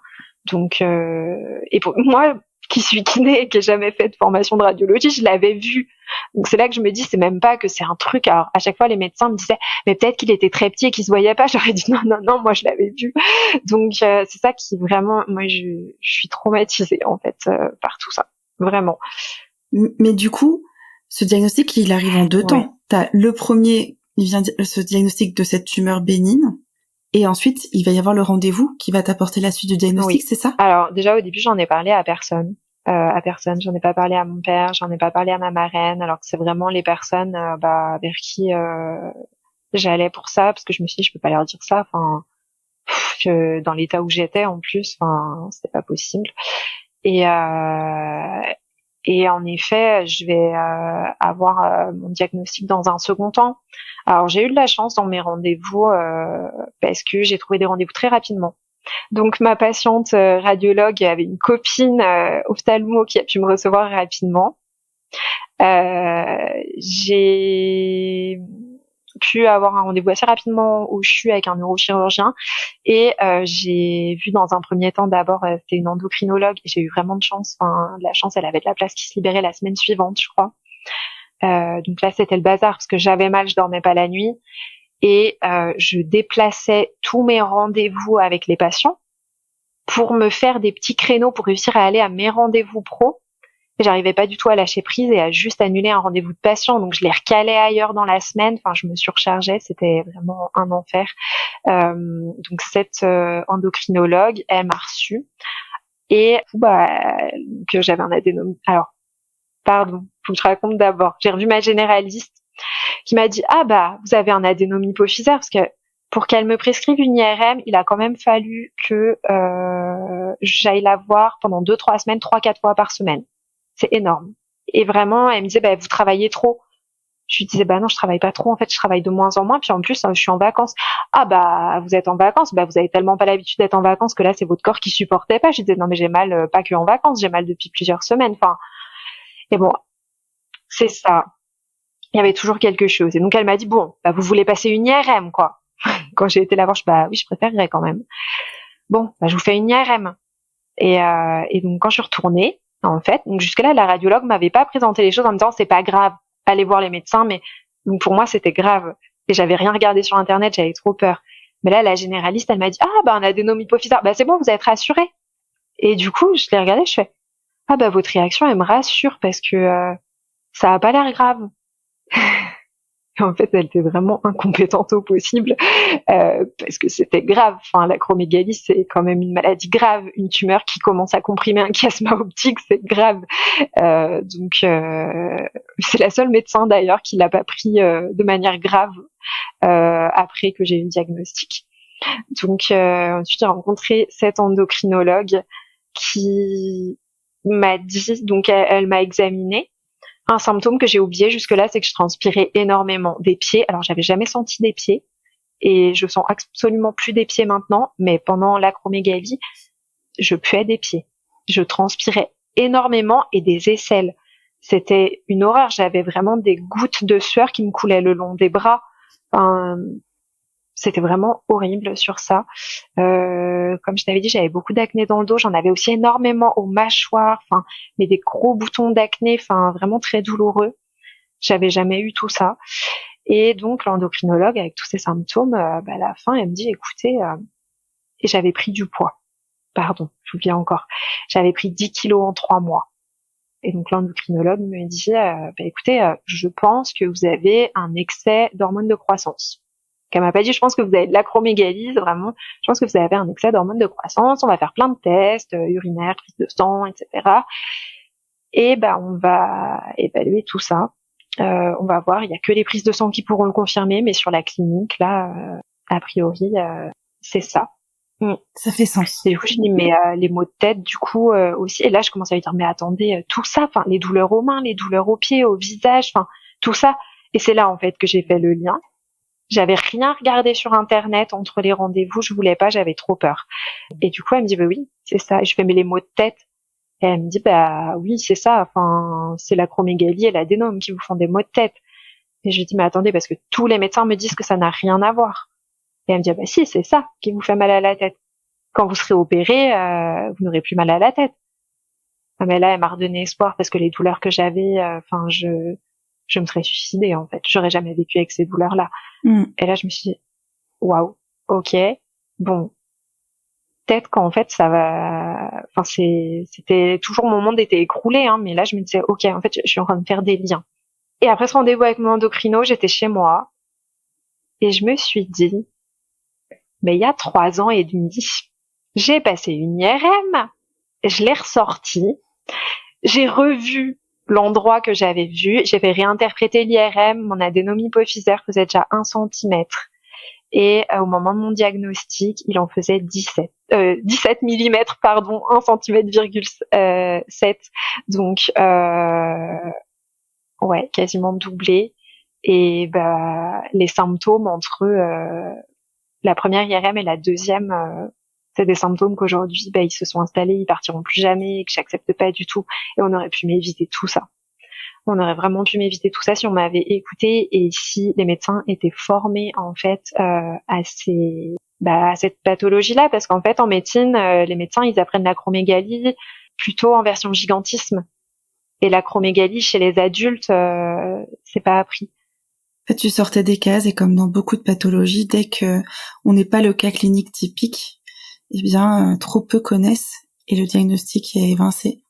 Donc, et pour moi, qui suis kiné et qui ai jamais fait de formation de radiologie, je l'avais vu. Donc c'est là que je me dis, c'est même pas que c'est un truc. Alors à chaque fois, les médecins me disaient, mais peut-être qu'il était très petit et qu'il se voyait pas. J'aurais dit non, moi je l'avais vu. Donc c'est ça qui vraiment, moi je suis traumatisée en fait par tout ça, vraiment. Mais du coup, ce diagnostic, il arrive en deux temps. T'as le premier, il vient ce diagnostic de cette tumeur bénigne. Et ensuite, il va y avoir le rendez-vous qui va t'apporter la suite du diagnostic, c'est ça? Alors déjà au début, j'en ai parlé à personne. J'en ai pas parlé à mon père, j'en ai pas parlé à ma marraine, alors que c'est vraiment les personnes vers qui j'allais pour ça, parce que je me suis dit je peux pas leur dire ça, que dans l'état où j'étais en plus, c'était pas possible. Et en effet, je vais avoir mon diagnostic dans un second temps. Alors j'ai eu de la chance dans mes rendez-vous parce que j'ai trouvé des rendez-vous très rapidement. Donc ma patiente radiologue avait une copine ophtalmo qui a pu me recevoir rapidement. J'ai pu avoir un rendez-vous assez rapidement au CHU avec un neurochirurgien et j'ai vu dans un premier temps d'abord c'était une endocrinologue et j'ai eu vraiment de chance. De la chance, elle avait de la place qui se libérait la semaine suivante, je crois. Donc là c'était le bazar parce que j'avais mal, je dormais pas la nuit et je déplaçais tous mes rendez-vous avec les patients pour me faire des petits créneaux pour réussir à aller à mes rendez-vous pro. Et j'arrivais pas du tout à lâcher prise et à juste annuler un rendez-vous de patient. Donc je les recalais ailleurs dans la semaine. Je me surchargeais. C'était vraiment un enfer. Donc cette endocrinologue, elle m'a reçue. Et que j'avais un adénome. Alors, pardon, faut que je raconte d'abord. J'ai revu ma généraliste qui m'a dit « Ah bah, vous avez un adénome hypophysaire » parce que pour qu'elle me prescrive une IRM, il a quand même fallu que j'aille la voir pendant 2-3 semaines, 3-4 fois par semaine. C'est énorme. Et vraiment, elle me disait bah, « Vous travaillez trop ». Je lui disais bah non, je travaille pas trop en fait, je travaille de moins en moins puis en plus je suis en vacances. Ah bah vous êtes en vacances, bah vous avez tellement pas l'habitude d'être en vacances que là c'est votre corps qui supportait pas. Je disais non mais j'ai mal pas que en vacances, j'ai mal depuis plusieurs semaines. Enfin et bon, c'est ça. Il y avait toujours quelque chose. Et donc elle m'a dit bon, bah vous voulez passer une IRM quoi. Quand j'ai été la voir, bah oui, je préférerais quand même. Bon, bah je vous fais une IRM. Et donc quand je suis retournée, en fait, donc jusque-là la radiologue m'avait pas présenté les choses en me disant c'est pas grave, allez voir les médecins, mais donc pour moi c'était grave. Et j'avais rien regardé sur internet, j'avais trop peur. Mais là la généraliste elle m'a dit ah bah un adénome hypophysaire, bah c'est bon vous êtes rassurée. Et du coup je l'ai regardé, je fais ah bah votre réaction elle me rassure parce que ça a pas l'air grave. Et en fait, elle était vraiment incompétente au possible parce que c'était grave. Enfin, l'acromégalie, c'est quand même une maladie grave. Une tumeur qui commence à comprimer un chiasma optique, c'est grave. C'est la seule médecin d'ailleurs qui l'a pas pris de manière grave après que j'ai eu le diagnostic. Donc ensuite, j'ai rencontré cette endocrinologue qui m'a dit, donc elle m'a examinée. Un symptôme que j'ai oublié jusque-là, c'est que je transpirais énormément des pieds. Alors, j'avais jamais senti des pieds et je sens absolument plus des pieds maintenant, mais pendant l'acromégalie, je puais des pieds. Je transpirais énormément et des aisselles. C'était une horreur. J'avais vraiment des gouttes de sueur qui me coulaient le long des bras. Enfin, c'était vraiment horrible sur ça. Comme je t'avais dit, j'avais beaucoup d'acné dans le dos. J'en avais aussi énormément aux mâchoires, enfin, mais des gros boutons d'acné, enfin, vraiment très douloureux. J'avais jamais eu tout ça. Et donc, l'endocrinologue, avec tous ces symptômes, à la fin, elle me dit, écoutez, et j'avais pris du poids. Pardon, j'oublie encore. J'avais pris 10 kilos en 3 mois. Et donc, l'endocrinologue me dit, écoutez, je pense que vous avez un excès d'hormones de croissance. Elle m'a pas dit, je pense que vous avez de l'acromégalie, vraiment, je pense que vous avez un excès d'hormones de croissance, on va faire plein de tests, urinaires, prise de sang, etc. Et on va évaluer tout ça. On va voir, il y a que les prises de sang qui pourront le confirmer, mais sur la clinique, là, a priori, c'est ça. Ça fait sens. Et du coup, je dis, mais les maux de tête, du coup, aussi. Et là, je commence à lui dire, mais attendez, tout ça, enfin, les douleurs aux mains, les douleurs aux pieds, au visage, enfin, tout ça. Et c'est là, en fait, que j'ai fait le lien. J'avais rien regardé sur internet entre les rendez-vous, je voulais pas, j'avais trop peur. Et du coup, elle me dit bah oui, c'est ça. Et je fais mais les maux de tête. Et elle me dit bah oui, c'est ça. Enfin, c'est l'acromégalie et l'adénome qui vous font des maux de tête. Et je lui dis mais attendez parce que tous les médecins me disent que ça n'a rien à voir. Et elle me dit bah si, c'est ça qui vous fait mal à la tête. Quand vous serez opéré, vous n'aurez plus mal à la tête. Ah, mais là, elle m'a redonné espoir parce que les douleurs que j'avais, enfin je me serais suicidée en fait. J'aurais jamais vécu avec ces douleurs-là. Et là, je me suis dit, waouh, ok, bon, peut-être qu'en fait, ça va. Enfin, c'était toujours mon monde était écroulé, hein, mais là, je me disais, ok, en fait, je suis en train de faire des liens. Et après ce rendez-vous avec mon endocrino, j'étais chez moi et je me suis dit, mais il y a 3 ans et demi, j'ai passé une IRM, je l'ai ressortie, j'ai revu l'endroit que j'avais vu, j'ai fait réinterpréter l'IRM, mon adénome hypophysaire faisait déjà 1 centimètre. Et au moment de mon diagnostic, il en faisait 17 millimètres, pardon, 1 cm,7. Donc, ouais, quasiment doublé. Et les symptômes entre la première IRM et la deuxième, c'est des symptômes qu'aujourd'hui, ils se sont installés, ils partiront plus jamais, et que j'accepte pas du tout. Et on aurait pu m'éviter tout ça. On aurait vraiment pu m'éviter tout ça si on m'avait écouté et si les médecins étaient formés en fait à cette pathologie-là, parce qu'en fait en médecine, les médecins ils apprennent l'acromégalie plutôt en version gigantisme et l'acromégalie chez les adultes, c'est pas appris. En fait, tu sortais des cases et comme dans beaucoup de pathologies, dès que on n'est pas le cas clinique typique, eh bien trop peu connaissent et le diagnostic est évincé.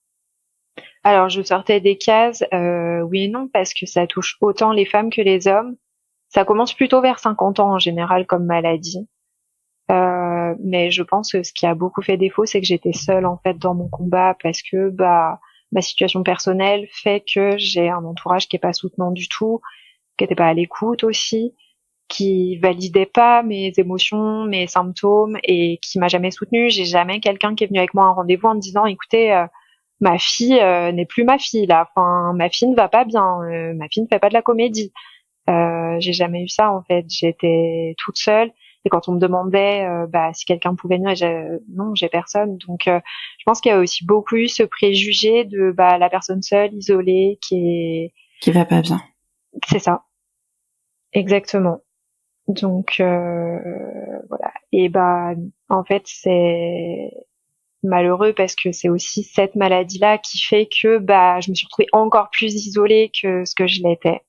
Alors, je sortais des cases, oui et non, parce que ça touche autant les femmes que les hommes. Ça commence plutôt vers 50 ans en général comme maladie. Mais je pense que ce qui a beaucoup fait défaut, c'est que j'étais seule en fait dans mon combat parce que ma situation personnelle fait que j'ai un entourage qui est pas soutenant du tout, qui était pas à l'écoute aussi, qui validait pas mes émotions, mes symptômes et qui m'a jamais soutenue. J'ai jamais quelqu'un qui est venu avec moi à un rendez-vous en me disant écoutez, ma fille n'est plus ma fille là, enfin ma fille ne va pas bien, ma fille ne fait pas de la comédie. J'ai jamais eu ça en fait, j'étais toute seule et quand on me demandait si quelqu'un pouvait venir, non, j'ai personne. Donc je pense qu'il y a aussi beaucoup eu ce préjugé de la personne seule, isolée, Qui va pas bien. c'est ça. Exactement. Donc voilà. Et en fait c'est malheureux parce que c'est aussi cette maladie-là qui fait que je me suis retrouvée encore plus isolée que ce que je l'étais.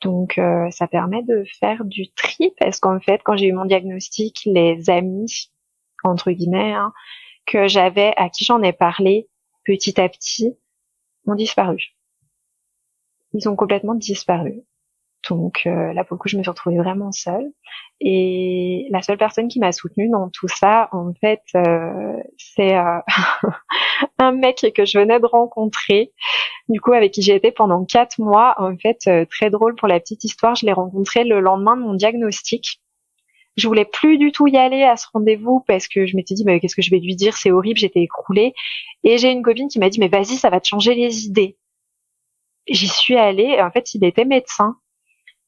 Donc ça permet de faire du tri parce qu'en fait quand j'ai eu mon diagnostic, les amis entre guillemets que j'avais, à qui j'en ai parlé petit à petit, ont disparu. Ils ont complètement disparu. Donc là, pour le coup, je me suis retrouvée vraiment seule. Et la seule personne qui m'a soutenue dans tout ça, en fait, c'est un mec que je venais de rencontrer, du coup, avec qui j'ai été pendant 4 mois. En fait, très drôle pour la petite histoire, je l'ai rencontré le lendemain de mon diagnostic. Je voulais plus du tout y aller à ce rendez-vous parce que je m'étais dit, mais qu'est-ce que je vais lui dire? C'est horrible, j'étais écroulée. Et j'ai une copine qui m'a dit, mais vas-y, ça va te changer les idées. J'y suis allée, et en fait, il était médecin.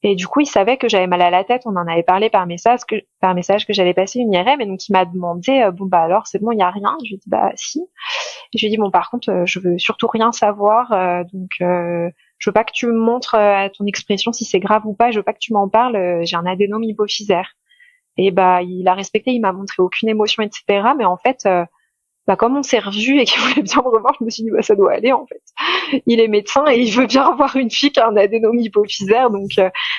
Et du coup, il savait que j'avais mal à la tête. On en avait parlé par message que j'allais passer une IRM. Et donc, il m'a demandé, alors, c'est bon, il y a rien. Je lui ai dit, si. Et je lui ai dit, bon, par contre, je veux surtout rien savoir. Je veux pas que tu me montres à ton expression si c'est grave ou pas. Je veux pas que tu m'en parles. J'ai un adénome hypophysaire. Et il a respecté. Il m'a montré aucune émotion, etc. Mais en fait, comme on s'est revus et qu'il voulait bien me revoir, je me suis dit, ça doit aller, en fait. Il est médecin et il veut bien avoir une fille qui a un adénome hypophysaire, donc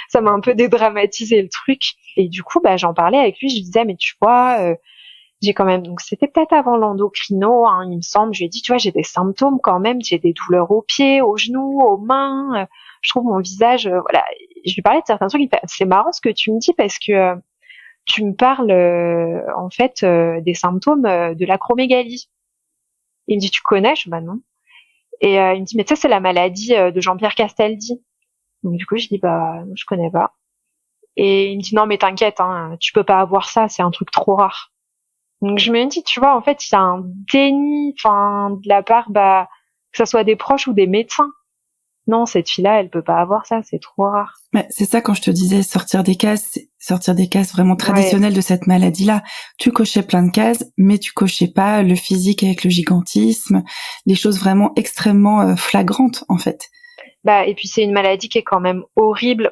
ça m'a un peu dédramatisé le truc. Et du coup, j'en parlais avec lui, je lui disais, mais tu vois, j'ai quand même, donc c'était peut-être avant l'endocrino, il me semble, je lui ai dit, tu vois, j'ai des symptômes quand même, j'ai des douleurs aux pieds, aux genoux, aux mains, je trouve mon visage, voilà. Je lui parlais de certains trucs, il fait, c'est marrant ce que tu me dis parce que tu me parles en fait des symptômes de l'acromégalie. Il me dit, tu connais? Je dis, non. Et il me dit, mais tu sais, c'est la maladie de Jean-Pierre Castaldi. Donc du coup, je dis, je connais pas. Et il me dit, non, mais t'inquiète, tu peux pas avoir ça, c'est un truc trop rare. Donc je me dis, tu vois, en fait, il y a un déni, de la part, que ça soit des proches ou des médecins. Non, cette fille-là, elle peut pas avoir ça, c'est trop rare. Mais c'est ça, quand je te disais sortir des cases vraiment traditionnelles de cette maladie-là. Tu cochais plein de cases, mais tu cochais pas le physique avec le gigantisme, les choses vraiment extrêmement flagrantes, en fait. Et puis c'est une maladie qui est quand même horrible,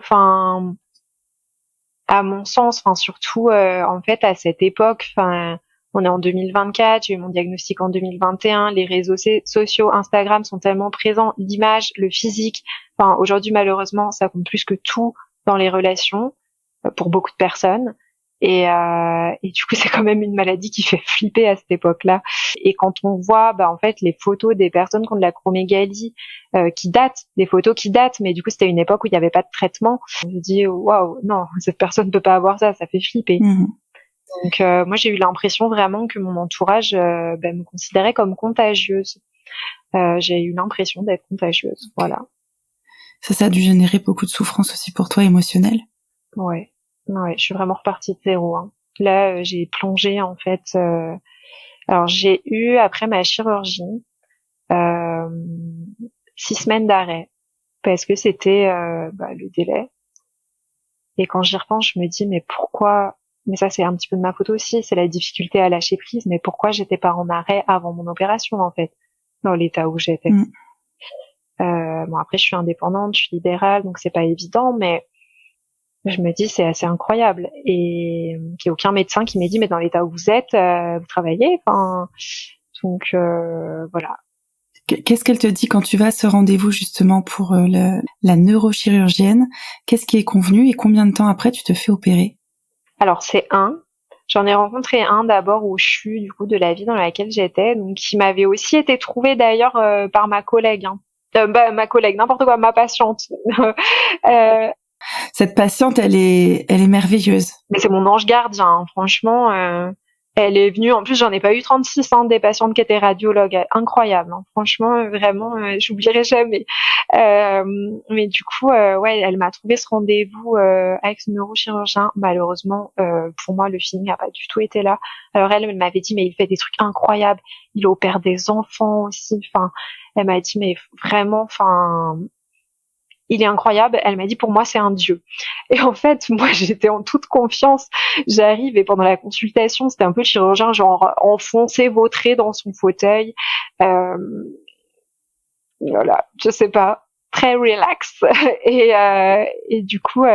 à mon sens, surtout en fait à cette époque, on est en 2024, j'ai eu mon diagnostic en 2021, les réseaux sociaux, Instagram sont tellement présents, l'image, le physique, aujourd'hui malheureusement ça compte plus que tout dans les relations pour beaucoup de personnes. Et du coup, c'est quand même une maladie qui fait flipper à cette époque-là. Et quand on voit, en fait, les photos des personnes qui ont de l'acromégalie, des photos qui datent, mais du coup, c'était une époque où il n'y avait pas de traitement. Je me dis, waouh, non, cette personne ne peut pas avoir ça fait flipper. Mmh. Donc, moi, j'ai eu l'impression vraiment que mon entourage me considérait comme contagieuse. J'ai eu l'impression d'être contagieuse, voilà. Ça a dû générer beaucoup de souffrance aussi pour toi, émotionnelle. Ouais, je suis vraiment repartie de zéro. Là, j'ai plongé en fait. Alors j'ai eu après ma chirurgie 6 semaines d'arrêt parce que c'était le délai. Et quand j'y repense, je me dis mais pourquoi? Mais ça c'est un petit peu de ma faute aussi, c'est la difficulté à lâcher prise. Mais pourquoi j'étais pas en arrêt avant mon opération en fait, dans l'état où j'étais. Après je suis indépendante, je suis libérale, donc c'est pas évident, mais je me dis c'est assez incroyable et qu'il n'y a aucun médecin qui m'ait dit mais dans l'état où vous êtes, vous travaillez, donc voilà. Qu'est-ce qu'elle te dit quand tu vas à ce rendez-vous justement pour la neurochirurgienne? Qu'est-ce qui est convenu et combien de temps après tu te fais opérer? Alors j'en ai rencontré un d'abord au CHU du coup de la vie dans laquelle j'étais, donc qui m'avait aussi été trouvé d'ailleurs par ma collègue. Ma collègue, n'importe quoi, ma patiente. Cette patiente, elle est merveilleuse. Mais c'est mon ange gardien, franchement. Elle est venue, en plus j'en ai pas eu 36 hein, des patientes qui étaient radiologues, incroyable, hein. Franchement, vraiment, j'oublierai jamais. Mais du coup, ouais, elle m'a trouvé ce rendez-vous avec ce neurochirurgien. Malheureusement, pour moi, le feeling n'a pas du tout été là. Alors elle m'avait dit, mais il fait des trucs incroyables. Il opère des enfants aussi. Enfin, elle m'a dit, mais vraiment, enfin, il est incroyable. Elle m'a dit, pour moi, c'est un dieu. Et en fait, moi, j'étais en toute confiance. J'arrive et pendant la consultation, c'était un peu le chirurgien, genre, enfoncé, vautré dans son fauteuil. Euh, voilà, je sais pas, très relax. Et du coup,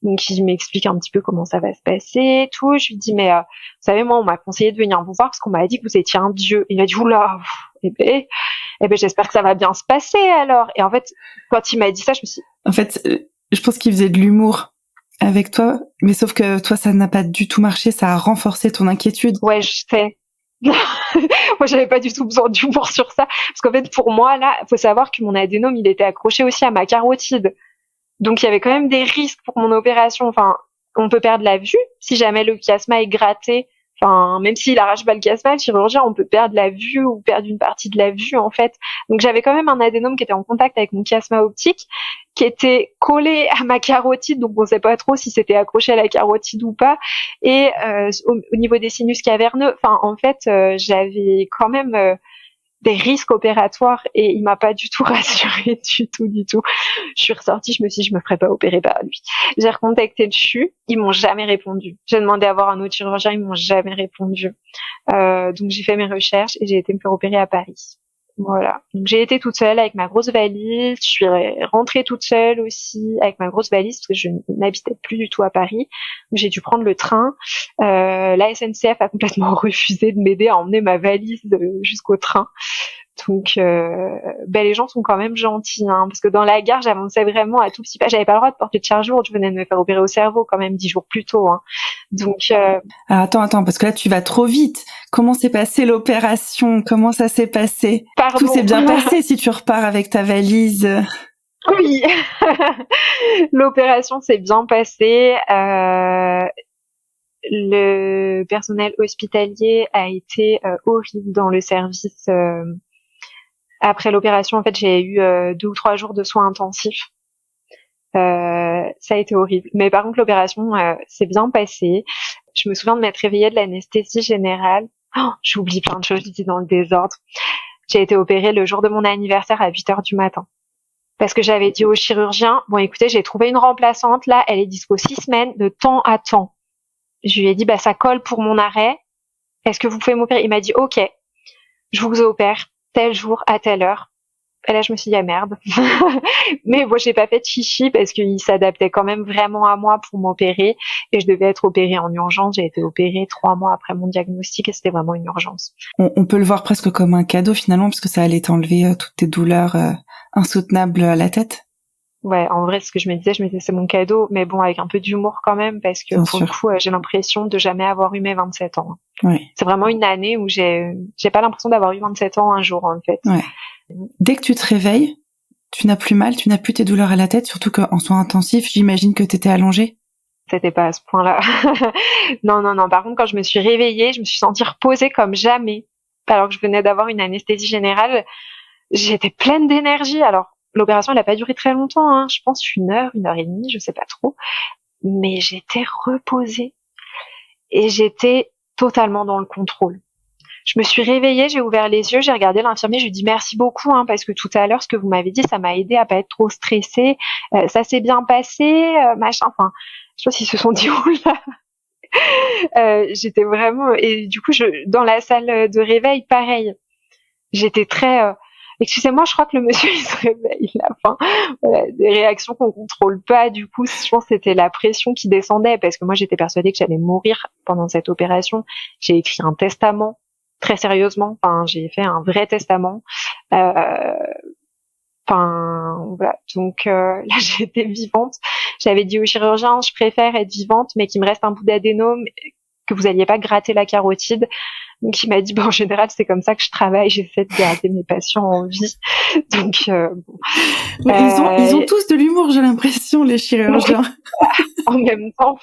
donc il m'explique un petit peu comment ça va se passer, tout. Je lui dis, mais vous savez, moi, on m'a conseillé de venir vous voir parce qu'on m'a dit que vous étiez un dieu. Il m'a dit, oula, eh ben, j'espère que ça va bien se passer alors. Et en fait, quand il m'a dit ça, je me suis dit, En fait, je pense qu'il faisait de l'humour avec toi, mais sauf que toi, ça n'a pas du tout marché, ça a renforcé ton inquiétude. ouais, je sais. Moi, j'avais pas du tout besoin d'humour sur ça. Parce qu'en fait, pour moi, là, faut savoir que mon adénome, il était accroché aussi à ma carotide. Donc, il y avait quand même des risques pour mon opération. Enfin, on peut perdre la vue si jamais le chiasma est gratté. Enfin, même s'il arrache pas le chiasma, le chirurgien, on peut perdre la vue ou perdre une partie de la vue, en fait. Donc, j'avais quand même un adénome qui était en contact avec mon chiasma optique, qui était collé à ma carotide. Donc, on sait pas trop si c'était accroché à la carotide ou pas. Et au niveau des sinus caverneux, enfin, en fait, j'avais quand même des risques opératoires et il m'a pas du tout rassurée du tout. Je suis ressortie, je me suis dit, je me ferais pas opérer par lui. J'ai recontacté le CHU, ils m'ont jamais répondu. J'ai demandé à voir un autre chirurgien, ils m'ont jamais répondu. Donc j'ai fait mes recherches et j'ai été me faire opérer à Paris. Voilà. Donc j'ai été toute seule avec ma grosse valise. Je suis rentrée toute seule aussi avec ma grosse valise parce que je n'habitais plus du tout à Paris. Donc, j'ai dû prendre le train. La SNCF a complètement refusé de m'aider à emmener ma valise jusqu'au train. Donc, les gens sont quand même gentils, hein, parce que dans la gare, j'avançais vraiment à tout petit pas. J'avais pas le droit de porter de charge lourde. Je venais de me faire opérer au cerveau quand même 10 jours plus tôt. Hein. Donc, Alors, attends, parce que là, tu vas trop vite. Comment s'est passée l'opération? Comment ça s'est passé? pardon. Tout s'est bien passé si tu repars avec ta valise. Oui, l'opération s'est bien passée. Le personnel hospitalier a été horrible dans le service. Après l'opération, en fait, j'ai eu 2 ou 3 jours de soins intensifs. Ça a été horrible. Mais par contre, l'opération s'est bien passée. Je me souviens de m'être réveillée de l'anesthésie générale. Oh, j'oublie plein de choses, je dis dans le désordre. J'ai été opérée le jour de mon anniversaire à 8h du matin. Parce que j'avais dit au chirurgien, bon écoutez, j'ai trouvé une remplaçante là, elle est dispo 6 semaines de temps à temps. Je lui ai dit, bah ça colle pour mon arrêt. Est-ce que vous pouvez m'opérer? Il m'a dit, ok, je vous opère tel jour à telle heure. Et là, je me suis dit, ah merde. Mais bon, j'ai pas fait de chichi parce qu'il s'adaptait quand même vraiment à moi pour m'opérer. Et je devais être opérée en urgence. J'ai été opérée 3 mois après mon diagnostic et c'était vraiment une urgence. On peut le voir presque comme un cadeau finalement parce que ça allait t'enlever toutes tes douleurs insoutenables à la tête. Ouais, en vrai, ce que je me disais, c'est mon cadeau, mais bon, avec un peu d'humour quand même, parce que Bien pour sûr. le coup, j'ai l'impression de jamais avoir eu mes 27 ans. Ouais. C'est vraiment une année où j'ai pas l'impression d'avoir eu 27 ans un jour, en fait. Ouais. Dès que tu te réveilles, tu n'as plus mal, tu n'as plus tes douleurs à la tête, surtout qu'en soins intensifs, j'imagine que t'étais allongée. C'était pas à ce point-là. Non. Par contre, quand je me suis réveillée, je me suis sentie reposée comme jamais. Alors que je venais d'avoir une anesthésie générale, j'étais pleine d'énergie. Alors, l'opération, elle a pas duré très longtemps, hein. Je pense 1 heure et demie, je sais pas trop. Mais j'étais reposée. Et j'étais totalement dans le contrôle. Je me suis réveillée, j'ai ouvert les yeux, j'ai regardé l'infirmier, je lui ai dit merci beaucoup, hein, parce que tout à l'heure, ce que vous m'avez dit, ça m'a aidé à pas être trop stressée. Ça s'est bien passé, machin. Enfin, je pense qu'ils se sont dit, oula. J'étais vraiment, et du coup, dans la salle de réveil, pareil. J'étais très, excusez-moi, je crois que le monsieur, il se réveille, là. Enfin, voilà, des réactions qu'on contrôle pas. Du coup, je pense que c'était la pression qui descendait parce que moi, j'étais persuadée que j'allais mourir pendant cette opération. J'ai écrit un testament. Très sérieusement, enfin, j'ai fait un vrai testament. Enfin, voilà. Donc là, j'étais vivante. J'avais dit au chirurgien, je préfère être vivante, mais qu'il me reste un bout d'adénome, que vous alliez pas gratter la carotide. Donc il m'a dit, en général, c'est comme ça que je travaille, j'essaie de garder mes patients en vie. Donc bon. Ouais, ils ont tous de l'humour, j'ai l'impression, les chirurgiens. En même temps,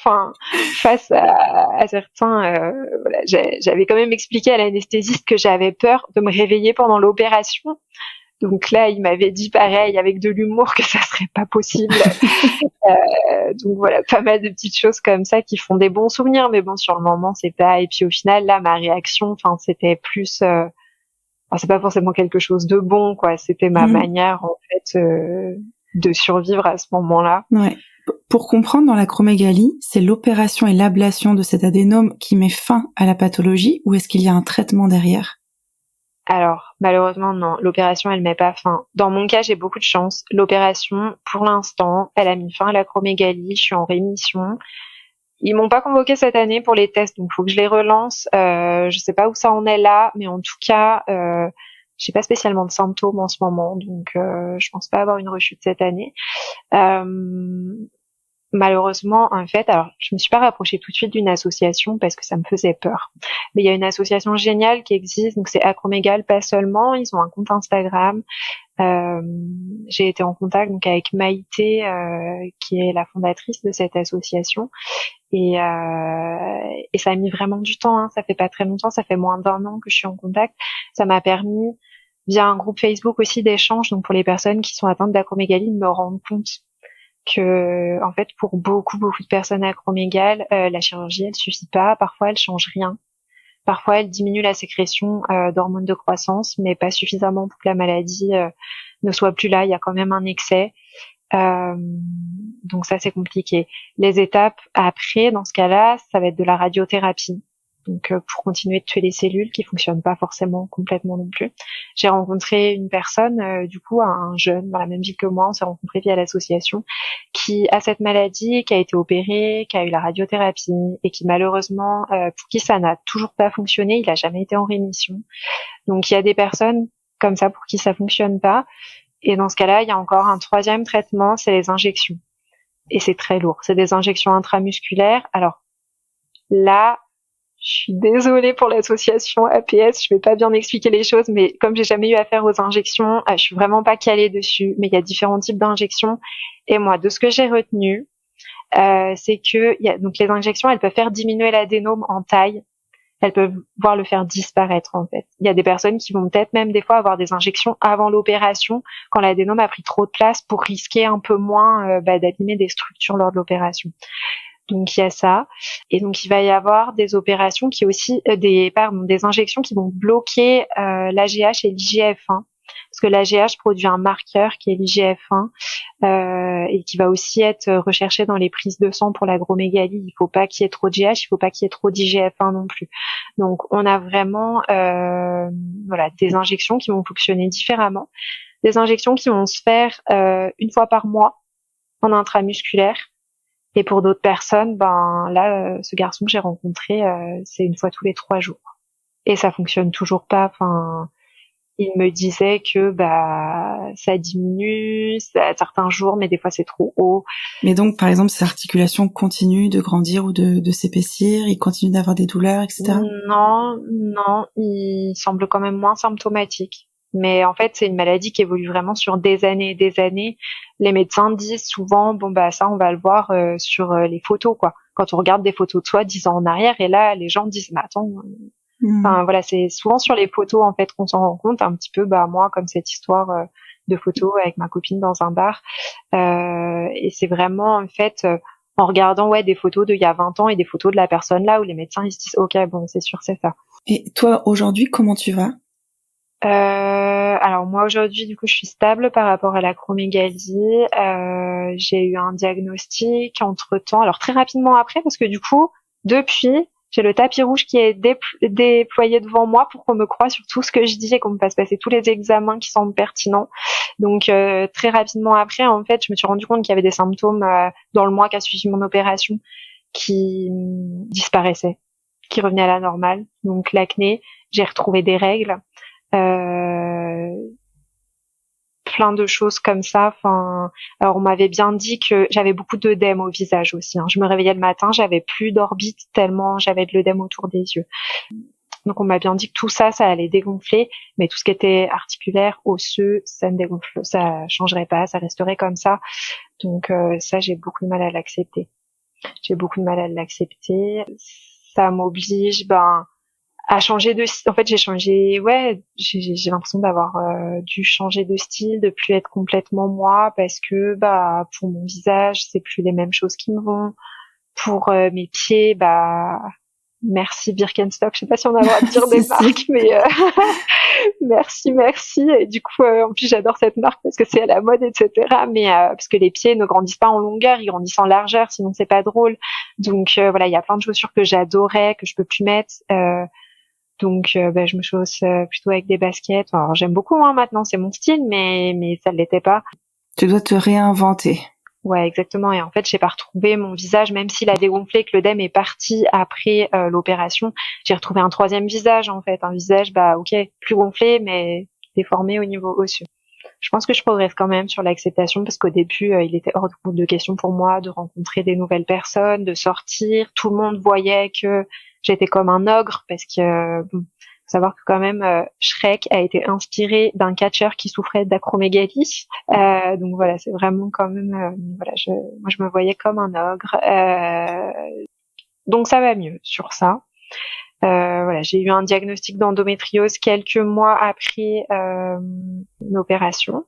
face à certains, voilà, j'avais quand même expliqué à l'anesthésiste que j'avais peur de me réveiller pendant l'opération. Donc là, il m'avait dit pareil, avec de l'humour, que ça serait pas possible. Donc voilà, pas mal de petites choses comme ça qui font des bons souvenirs, mais bon, sur le moment, c'est pas. Et puis au final, là, ma réaction, c'était plus. C'est pas forcément quelque chose de bon, quoi. C'était ma manière, en fait, de survivre à ce moment-là. Ouais. Pour comprendre, dans l'acromégalie, c'est l'opération et l'ablation de cet adénome qui met fin à la pathologie, ou est-ce qu'il y a un traitement derrière? Alors, malheureusement, non. L'opération, elle met pas fin. Dans mon cas, j'ai beaucoup de chance. L'opération, pour l'instant, elle a mis fin à l'acromégalie. Je suis en rémission. Ils m'ont pas convoqué cette année pour les tests, donc faut que je les relance. Je sais pas où ça en est là, mais en tout cas, j'ai pas spécialement de symptômes en ce moment, donc je pense pas avoir une rechute cette année. Malheureusement, en fait, alors je me suis pas rapprochée tout de suite d'une association parce que ça me faisait peur. Mais il y a une association géniale qui existe, donc c'est Acromégal, pas seulement. Ils ont un compte Instagram. J'ai été en contact donc avec Maïté, qui est la fondatrice de cette association, et ça a mis vraiment du temps. Hein. Ça fait pas très longtemps, ça fait moins d'1 an que je suis en contact. Ça m'a permis, via un groupe Facebook aussi d'échange, donc pour les personnes qui sont atteintes d'acromégalie, de me rendre compte que, en fait, pour beaucoup de personnes acromégales, la chirurgie, elle suffit pas. Parfois, elle change rien. Parfois, elle diminue la sécrétion d'hormones de croissance, mais pas suffisamment pour que la maladie ne soit plus là. Il y a quand même un excès. Donc ça, c'est compliqué. Les étapes après, dans ce cas-là, ça va être de la radiothérapie. Donc pour continuer de tuer les cellules qui fonctionnent pas forcément complètement non plus. J'ai rencontré une personne, du coup, un jeune dans la même ville que moi, on s'est rencontrés via l'association, qui a cette maladie, qui a été opéré, qui a eu la radiothérapie et qui malheureusement, pour qui ça n'a toujours pas fonctionné, il a jamais été en rémission. Donc il y a des personnes comme ça pour qui ça fonctionne pas. Et dans ce cas-là, il y a encore un troisième traitement, c'est les injections. Et c'est très lourd. C'est des injections intramusculaires. Alors là, je suis désolée pour l'association APS, je vais pas bien expliquer les choses, mais comme j'ai jamais eu affaire aux injections, je suis vraiment pas calée dessus. Mais il y a différents types d'injections. Et moi, de ce que j'ai retenu, c'est que donc les injections, elles peuvent faire diminuer l'adénome en taille. Elles peuvent voir le faire disparaître, en fait. Il y a des personnes qui vont peut-être même des fois avoir des injections avant l'opération, quand l'adénome a pris trop de place, pour risquer un peu moins d'abîmer des structures lors de l'opération. Donc il y a ça, et donc il va y avoir des opérations qui aussi des injections qui vont bloquer l'AGH et l'IGF-1, parce que l'AGH produit un marqueur qui est l'IGF-1 et qui va aussi être recherché dans les prises de sang pour l'agromégalie. Il faut pas qu'il y ait trop de GH, il faut pas qu'il y ait trop d'IGF-1 non plus. Donc on a vraiment des injections qui vont fonctionner différemment, des injections qui vont se faire 1 fois par mois en intramusculaire. Et pour d'autres personnes, ce garçon que j'ai rencontré, c'est 1 fois tous les 3 jours. Et ça fonctionne toujours pas. Il me disait que ça diminue à certains jours, mais des fois c'est trop haut. Mais donc, par exemple, ces articulations continuent de grandir ou de s'épaissir, il continue d'avoir des douleurs, etc. Non, il semble quand même moins symptomatique. Mais en fait, c'est une maladie qui évolue vraiment sur des années et des années. Les médecins disent souvent, ça, on va le voir sur les photos, quoi. Quand on regarde des photos de soi 10 ans en arrière, et là, les gens disent, mais attends, c'est souvent sur les photos, en fait, qu'on s'en rend compte un petit peu, moi, comme cette histoire de photos avec ma copine dans un bar. Et c'est vraiment, en fait, en regardant, des photos d'il y a 20 ans et des photos de la personne là, où les médecins, ils se disent, OK, bon, c'est sûr, c'est ça. Et toi, aujourd'hui, comment tu vas? Alors moi aujourd'hui du coup je suis stable par rapport à l'acromégalie. J'ai eu un diagnostic entre-temps, alors très rapidement après, parce que du coup depuis j'ai le tapis rouge qui est déployé devant moi pour qu'on me croie sur tout ce que je dis et qu'on me fasse passer tous les examens qui semblent pertinents. Donc très rapidement après, en fait, je me suis rendu compte qu'il y avait des symptômes dans le mois qui a suivi mon opération qui disparaissaient, qui revenaient à la normale. Donc l'acné, j'ai retrouvé des règles. Plein de choses comme ça. Alors on m'avait bien dit que j'avais beaucoup d'œdème au visage aussi. Je me réveillais le matin, j'avais plus d'orbite tellement j'avais de l'œdème autour des yeux. Donc on m'a bien dit que tout ça, ça allait dégonfler, mais tout ce qui était articulaire, osseux, ça ne dégonfle, ça changerait pas, ça resterait comme ça. Donc ça, j'ai beaucoup de mal à l'accepter. J'ai beaucoup de mal à l'accepter. Ça m'oblige, à changer de style. En fait, j'ai changé, ouais, j'ai l'impression d'avoir dû changer de style, de plus être complètement moi, parce que pour mon visage, c'est plus les mêmes choses qui me vont. Pour mes pieds, merci Birkenstock. Je sais pas si on a le droit de dire des Si, si. marques, mais merci. Et du coup, en plus, j'adore cette marque parce que c'est à la mode, etc. Mais parce que les pieds ne grandissent pas en longueur, ils grandissent en largeur, sinon c'est pas drôle. Donc voilà, il y a plein de chaussures que j'adorais, que je peux plus mettre. Donc je me chausse plutôt avec des baskets. Alors j'aime beaucoup maintenant, c'est mon style, mais ça ne l'était pas. Tu dois te réinventer. Ouais, exactement. Et en fait, j'ai pas retrouvé mon visage, même s'il a dégonflé, que l'œdème est parti après l'opération. J'ai retrouvé un troisième visage, en fait. Un visage, ok, plus gonflé, mais déformé au niveau osseux. Je pense que je progresse quand même sur l'acceptation parce qu'au début, il était hors de question pour moi de rencontrer des nouvelles personnes, de sortir. Tout le monde voyait que j'étais comme un ogre parce que faut savoir que quand même Shrek a été inspiré d'un catcheur qui souffrait d'acromégalie. Donc voilà, c'est vraiment quand même voilà, moi je me voyais comme un ogre. Donc ça va mieux sur ça. Voilà, j'ai eu un diagnostic d'endométriose quelques mois après l'opération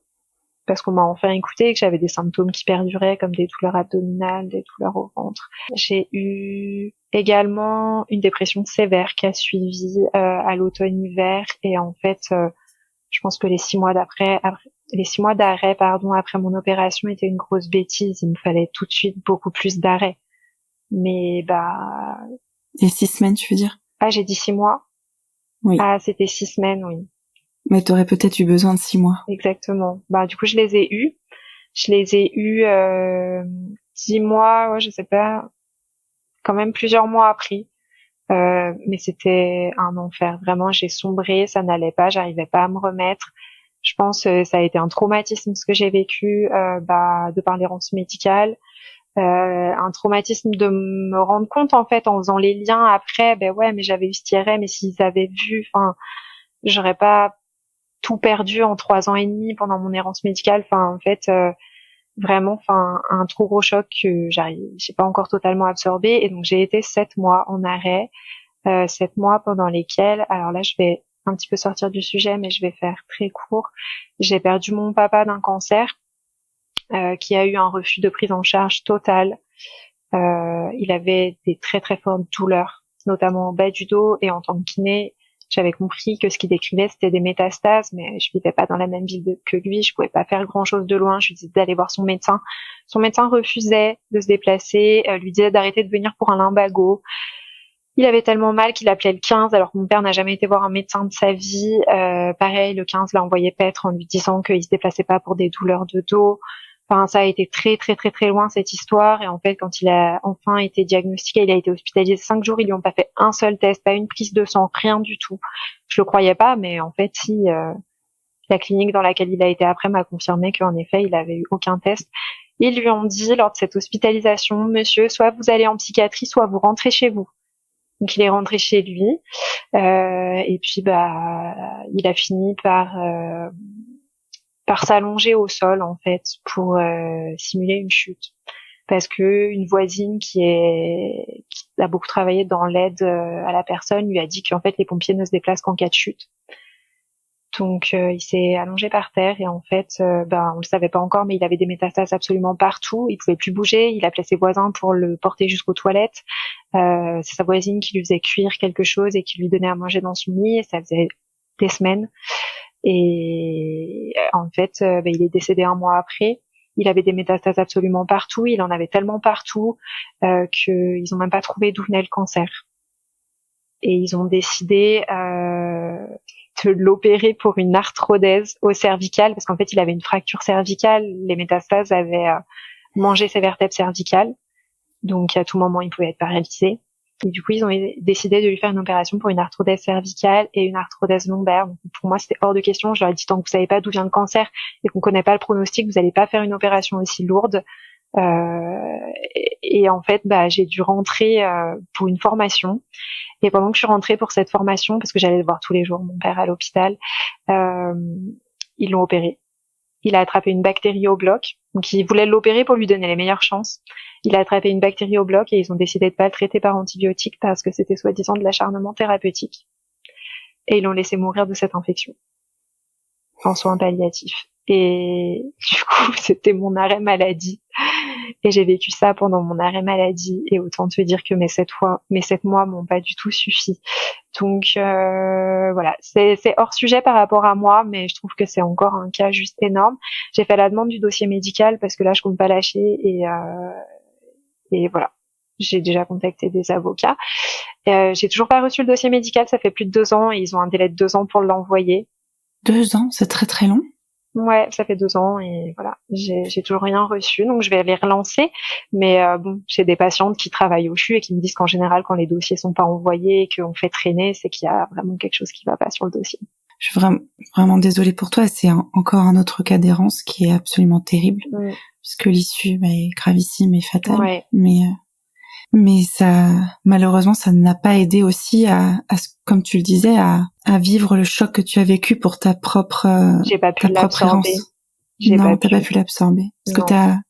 parce qu'on m'a enfin écouté que j'avais des symptômes qui perduraient comme des douleurs abdominales, des douleurs au ventre. J'ai eu également une dépression sévère qui a suivi à l'automne-hiver et en fait, je pense que les 6 mois d'arrêt, après mon opération étaient une grosse bêtise. Il me fallait tout de suite beaucoup plus d'arrêt. Mais Et 6 semaines, tu veux dire? j'ai dit 6 mois. Oui. Ah, c'était 6 semaines, oui. Mais t'aurais peut-être eu besoin de 6 mois. Exactement. Du coup, je les ai eus. Je les ai eus 10 mois, ouais, je sais pas, quand même plusieurs mois après. Mais c'était un enfer. Vraiment, j'ai sombré, ça n'allait pas, j'arrivais pas à me remettre. Je pense ça a été un traumatisme ce que j'ai vécu de par l'errance médicale. Un traumatisme de me rendre compte en fait en faisant les liens après, ouais, mais j'avais eu ce IRM et s'ils avaient vu, j'aurais pas tout perdu en 3 ans et demi pendant mon errance médicale. En fait, vraiment, un trop gros choc que j'ai pas encore totalement absorbé. Et donc, j'ai été 7 mois en arrêt, 7 mois pendant lesquels, alors là, je vais un petit peu sortir du sujet, mais je vais faire très court. J'ai perdu mon papa d'un cancer, qui a eu un refus de prise en charge totale. Il avait des très très fortes douleurs, notamment en bas du dos et en tant que kiné. J'avais compris que ce qu'il décrivait, c'était des métastases, mais je vivais pas dans la même ville que lui, je pouvais pas faire grand chose de loin, je lui disais d'aller voir son médecin. Son médecin refusait de se déplacer, lui disait d'arrêter de venir pour un lumbago. Il avait tellement mal qu'il appelait le 15, alors que mon père n'a jamais été voir un médecin de sa vie. Pareil, le 15 l'a envoyé paître en lui disant qu'il se déplaçait pas pour des douleurs de dos. Ça a été très très très très loin cette histoire. Et en fait, quand il a enfin été diagnostiqué, il a été hospitalisé 5 jours. Ils lui ont pas fait un seul test, pas une prise de sang, rien du tout. Je le croyais pas, mais en fait, si la clinique dans laquelle il a été après m'a confirmé qu'en effet, il avait eu aucun test. Ils lui ont dit lors de cette hospitalisation, monsieur, soit vous allez en psychiatrie, soit vous rentrez chez vous. Donc il est rentré chez lui. Et puis il a fini par s'allonger au sol en fait pour simuler une chute parce que une voisine qui a beaucoup travaillé dans l'aide à la personne lui a dit qu'en fait les pompiers ne se déplacent qu'en cas de chute. Donc il s'est allongé par terre et en fait on le savait pas encore mais il avait des métastases absolument partout, il pouvait plus bouger, il appelait ses voisins pour le porter jusqu'aux toilettes. C'est sa voisine qui lui faisait cuire quelque chose et qui lui donnait à manger dans son lit et ça faisait des semaines. Et en fait, il est décédé un mois après. Il avait des métastases absolument partout. Il en avait tellement partout qu'ils n'ont même pas trouvé d'où venait le cancer. Et ils ont décidé de l'opérer pour une arthrodèse au cervical parce qu'en fait, il avait une fracture cervicale. Les métastases avaient mangé ses vertèbres cervicales. Donc, à tout moment, il pouvait être paralysé. Et du coup, ils ont décidé de lui faire une opération pour une arthrodèse cervicale et une arthrodèse lombaire. Donc, pour moi, c'était hors de question. Je leur ai dit, tant que vous savez pas d'où vient le cancer et qu'on connaît pas le pronostic, vous allez pas faire une opération aussi lourde. Et en fait, j'ai dû rentrer pour une formation. Et pendant que je suis rentrée pour cette formation, parce que j'allais le voir tous les jours, mon père à l'hôpital, ils l'ont opéré. Il a attrapé une bactérie au bloc. Donc, ils voulaient l'opérer pour lui donner les meilleures chances. Il a attrapé une bactérie au bloc et ils ont décidé de pas le traiter par antibiotiques parce que c'était soi-disant de l'acharnement thérapeutique. Et ils l'ont laissé mourir de cette infection en soins palliatifs. Et du coup, c'était mon arrêt maladie. Et j'ai vécu ça pendant mon arrêt maladie. Et autant te dire que mes 7 mois m'ont pas du tout suffi. Donc voilà, c'est hors sujet par rapport à moi, mais je trouve que c'est encore un cas juste énorme. J'ai fait la demande du dossier médical parce que là, je compte pas lâcher. Et voilà, j'ai déjà contacté des avocats. J'ai toujours pas reçu le dossier médical. Ça fait plus de 2 ans et ils ont un délai de 2 ans pour l'envoyer. 2 ans, c'est très très long. Ouais, ça fait 2 ans et voilà, j'ai toujours rien reçu, donc je vais les relancer. Mais bon, j'ai des patientes qui travaillent au CHU et qui me disent qu'en général, quand les dossiers sont pas envoyés et qu'on fait traîner, c'est qu'il y a vraiment quelque chose qui va pas sur le dossier. Je suis vraiment désolée pour toi. C'est encore un autre cas d'errance qui est absolument terrible, puisque l'issue est gravissime et fatale. Ouais. Mais ça, malheureusement, ça n'a pas aidé aussi à comme tu le disais, à vivre le choc que tu as vécu pour ta propre, j'ai pas pu l'absorber. Non, t'as pas pu l'absorber. Parce que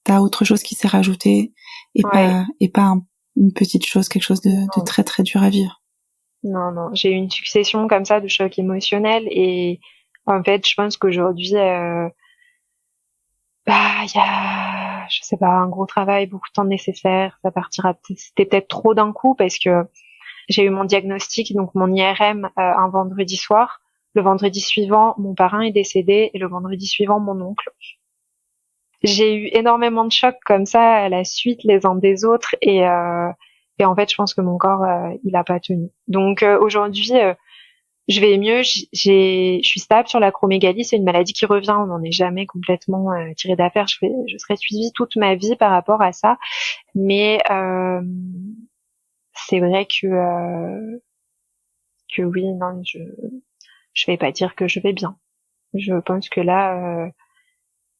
t'as autre chose qui s'est rajouté et pas une petite chose, quelque chose de très très dur à vivre. Non, j'ai eu une succession comme ça de chocs émotionnels et en fait, je pense qu'aujourd'hui, il y a, je sais pas, un gros travail, beaucoup de temps nécessaire. Ça partira, c'était peut-être trop d'un coup parce que j'ai eu mon diagnostic, donc mon IRM, un vendredi soir. Le vendredi suivant, mon parrain est décédé et le vendredi suivant, mon oncle. J'ai eu énormément de chocs comme ça à la suite les uns des autres et en fait, je pense que mon corps, il a pas tenu. Donc aujourd'hui, je vais mieux. Je suis stable sur l'acromégalie. C'est une maladie qui revient. On n'en est jamais complètement tiré d'affaire. Je serai suivie toute ma vie par rapport à ça. Mais c'est vrai que oui, non, je vais pas dire que je vais bien. Je pense que là,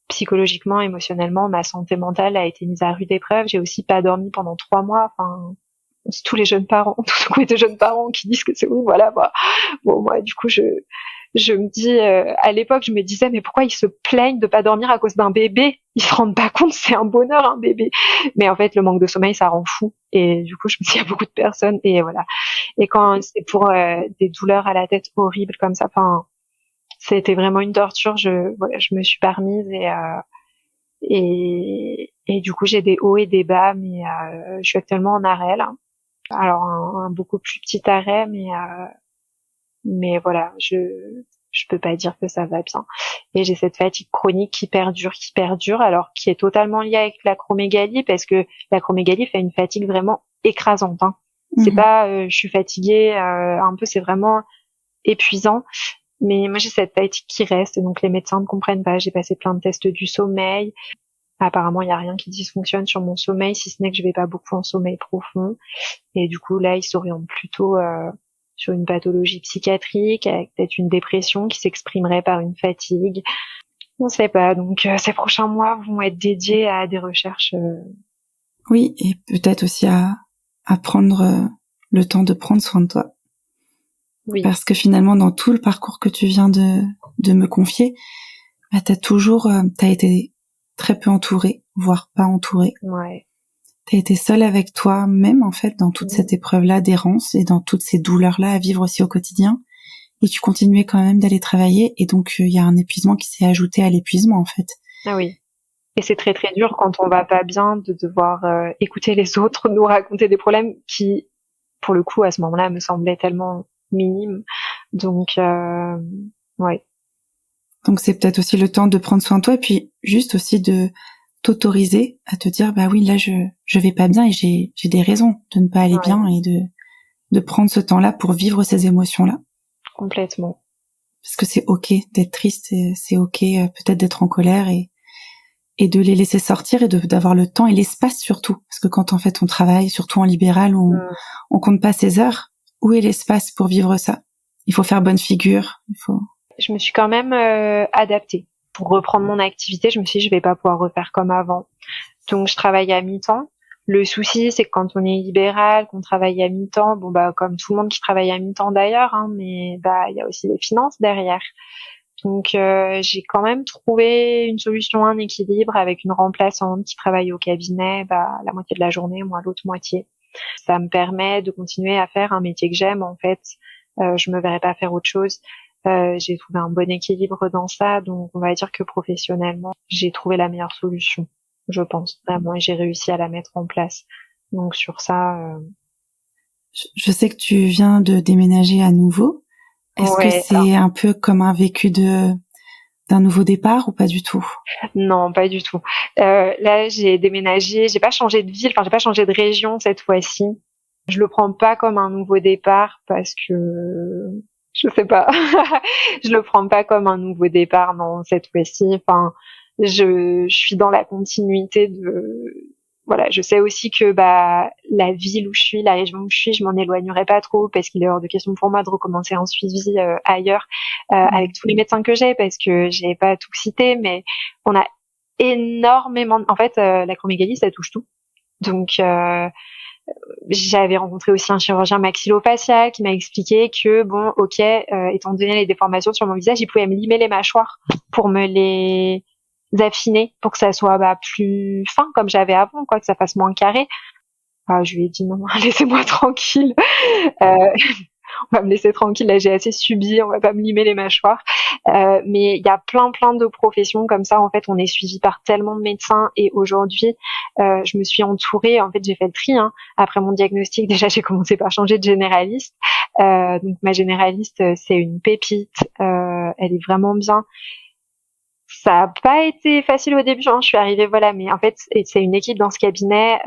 psychologiquement, émotionnellement, ma santé mentale a été mise à rude épreuve. J'ai aussi pas dormi pendant 3 mois. Enfin, c'est tous les jeunes parents, tous les de jeunes parents qui disent que c'est oui, voilà. Bon, moi, du coup, je me dis, à l'époque, je me disais, mais pourquoi ils se plaignent de pas dormir à cause d'un bébé? Ils se rendent pas compte, c'est un bonheur, un bébé. Mais en fait, le manque de sommeil, ça rend fou. Et du coup, je me dis, il y a beaucoup de personnes, et voilà. Et quand c'est pour des douleurs à la tête horribles comme ça, enfin, c'était vraiment une torture. Je me suis pas remise et du coup, j'ai des hauts et des bas, mais je suis actuellement en arrêt, là. Alors, un beaucoup plus petit arrêt, mais voilà, je peux pas dire que ça va bien. Et j'ai cette fatigue chronique qui perdure, alors qui est totalement liée avec l'acromégalie, parce que l'acromégalie fait une fatigue vraiment écrasante, hein. C'est pas, je suis fatiguée, un peu, c'est vraiment épuisant. Mais moi, j'ai cette fatigue qui reste, et donc les médecins ne comprennent pas. J'ai passé plein de tests du sommeil. Apparemment, il y a rien qui dysfonctionne sur mon sommeil, si ce n'est que je vais pas beaucoup en sommeil profond. Et du coup, là, ils s'orientent plutôt sur une pathologie psychiatrique, avec peut-être une dépression qui s'exprimerait par une fatigue. On sait pas. Donc, ces prochains mois vont être dédiés à des recherches. Oui, et peut-être aussi à prendre le temps de prendre soin de toi. Oui. Parce que finalement, dans tout le parcours que tu viens de me confier, t'as été très peu entourée, voire pas entourée. Ouais. T'as été seule avec toi-même, en fait, dans toute cette épreuve-là d'errance et dans toutes ces douleurs-là à vivre aussi au quotidien. Et tu continuais quand même d'aller travailler. Et donc, il y a un épuisement qui s'est ajouté à l'épuisement, en fait. Ah oui. Et c'est très très dur quand on va pas bien de devoir écouter les autres nous raconter des problèmes qui, pour le coup, à ce moment-là, me semblaient tellement minimes. Donc, ouais. Donc c'est peut-être aussi le temps de prendre soin de toi et puis juste aussi de t'autoriser à te dire bah oui là je vais pas bien et j'ai des raisons de ne pas aller bien et de prendre ce temps-là pour vivre ces émotions-là. Complètement. Parce que c'est ok d'être triste, c'est ok peut-être d'être en colère et de les laisser sortir et d'avoir le temps et l'espace surtout. Parce que quand en fait on travaille, surtout en libéral, on compte pas ses heures. Où est l'espace pour vivre ça? Il faut faire bonne figure, Je me suis quand même adaptée. Pour reprendre mon activité, je me suis dit je vais pas pouvoir refaire comme avant. Donc je travaille à mi-temps. Le souci, c'est que quand on est libéral, qu'on travaille à mi-temps, bon bah comme tout le monde qui travaille à mi-temps d'ailleurs, hein, mais bah il y a aussi les finances derrière. Donc j'ai quand même trouvé une solution, un équilibre avec une remplaçante qui travaille au cabinet, bah la moitié de la journée, moi l'autre moitié. Ça me permet de continuer à faire un métier que j'aime en fait. Je me verrais pas faire autre chose. J'ai trouvé un bon équilibre dans ça, donc on va dire que professionnellement, j'ai trouvé la meilleure solution, je pense vraiment, et j'ai réussi à la mettre en place. Donc sur ça, Je sais que tu viens de déménager à nouveau. Est-ce que ouais, c'est un peu comme un vécu d'un nouveau départ ou pas du tout? non, pas du tout. Là, j'ai déménagé, j'ai pas changé de ville, enfin j'ai pas changé de région cette fois-ci. Je le prends pas comme un nouveau départ parce que je sais pas. Je le prends pas comme un nouveau départ, non, cette fois-ci. Enfin, je suis dans la continuité de, voilà, je sais aussi que bah la ville où je suis, la région où je suis, je m'en éloignerai pas trop parce qu'il est hors de question pour moi de recommencer un suivi ailleurs avec tous les médecins que j'ai, parce que j'ai pas tout cité, mais on a énormément. En fait, l'acromégalie, ça touche tout. Donc j'avais rencontré aussi un chirurgien maxillofacial qui m'a expliqué que bon, ok, étant donné les déformations sur mon visage, il pouvait me limer les mâchoires pour me les affiner, pour que ça soit bah, plus fin comme j'avais avant, quoi, que ça fasse moins carré. Ah, je lui ai dit non, laissez-moi tranquille. Euh, on va me laisser tranquille, là j'ai assez subi, on va pas me limer les mâchoires. Mais il y a plein de professions comme ça, en fait on est suivi par tellement de médecins, et aujourd'hui je me suis entourée, en fait j'ai fait le tri, hein. Après mon diagnostic, déjà j'ai commencé par changer de généraliste. Donc ma généraliste, c'est une pépite, elle est vraiment bien. Ça a pas été facile au début, hein. Je suis arrivée, voilà, mais en fait, c'est une équipe dans ce cabinet.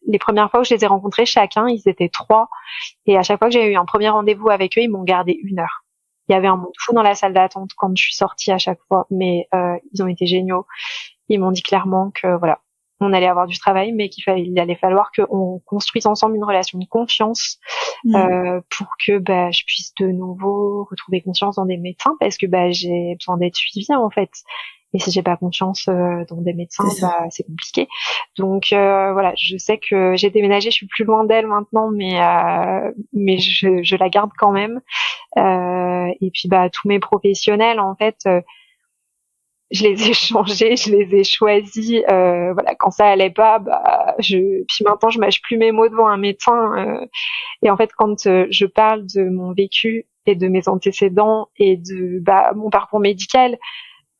Les premières fois où je les ai rencontrés, chacun, ils étaient 3. Et à chaque fois que j'ai eu un premier rendez-vous avec eux, ils m'ont gardé 1 heure. Il y avait un monde fou dans la salle d'attente quand je suis sortie à chaque fois, mais ils ont été géniaux. Ils m'ont dit clairement que voilà, on allait avoir du travail, mais il allait falloir qu'on construise ensemble une relation de confiance pour que bah, je puisse de nouveau retrouver confiance dans des médecins, parce que bah, j'ai besoin d'être suivie en fait. Et si j'ai pas confiance dans des C'est médecins, ça. bah c'est compliqué. Donc voilà, je sais que j'ai déménagé, je suis plus loin d'elle maintenant, mais je la garde quand même. Et puis bah tous mes professionnels en fait, je les ai changés, je les ai choisis. Voilà, quand ça allait pas, bah puis maintenant je mâche plus mes mots devant un médecin. Et en fait, quand je parle de mon vécu et de mes antécédents et de bah, mon parcours médical,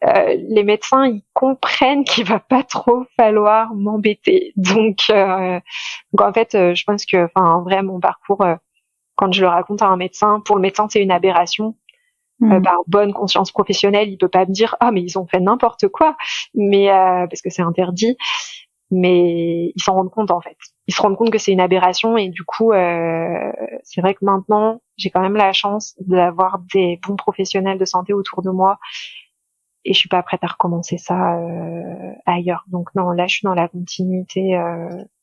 les médecins ils comprennent qu'il va pas trop falloir m'embêter. Donc en fait, je pense que, enfin, en vrai, mon parcours, quand je le raconte à un médecin, pour le médecin c'est une aberration. Par bonne conscience professionnelle, il peut pas me dire ah mais ils ont fait n'importe quoi, mais parce que c'est interdit. Mais ils s'en rendent compte en fait. Ils se rendent compte que c'est une aberration, et du coup, c'est vrai que maintenant, j'ai quand même la chance d'avoir des bons professionnels de santé autour de moi, et je suis pas prête à recommencer ça ailleurs. Donc non, là, je suis dans la continuité,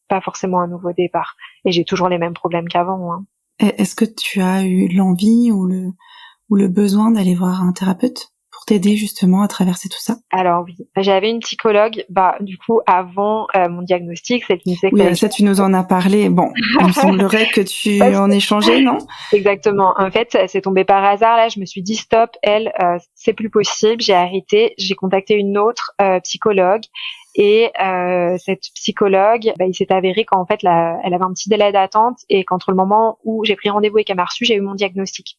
pas forcément un nouveau départ. Et j'ai toujours les mêmes problèmes qu'avant, hein. Est-ce que tu as eu l'envie ou le besoin d'aller voir un thérapeute pour t'aider justement à traverser tout ça? Alors oui, j'avais une psychologue, bah du coup avant mon diagnostic, celle qui me disait qu'il Oui, fallait que ça tu nous en as parlé. Bon, il me semblerait que tu je en aies changé, non? Exactement. En fait, c'est tombé par hasard. Là, je me suis dit stop, elle, c'est plus possible. J'ai arrêté. J'ai contacté une autre psychologue, et cette psychologue, bah, il s'est avéré qu'en fait, elle avait un petit délai d'attente, et qu'entre le moment où j'ai pris rendez-vous et qu'elle m'a reçu, j'ai eu mon diagnostic.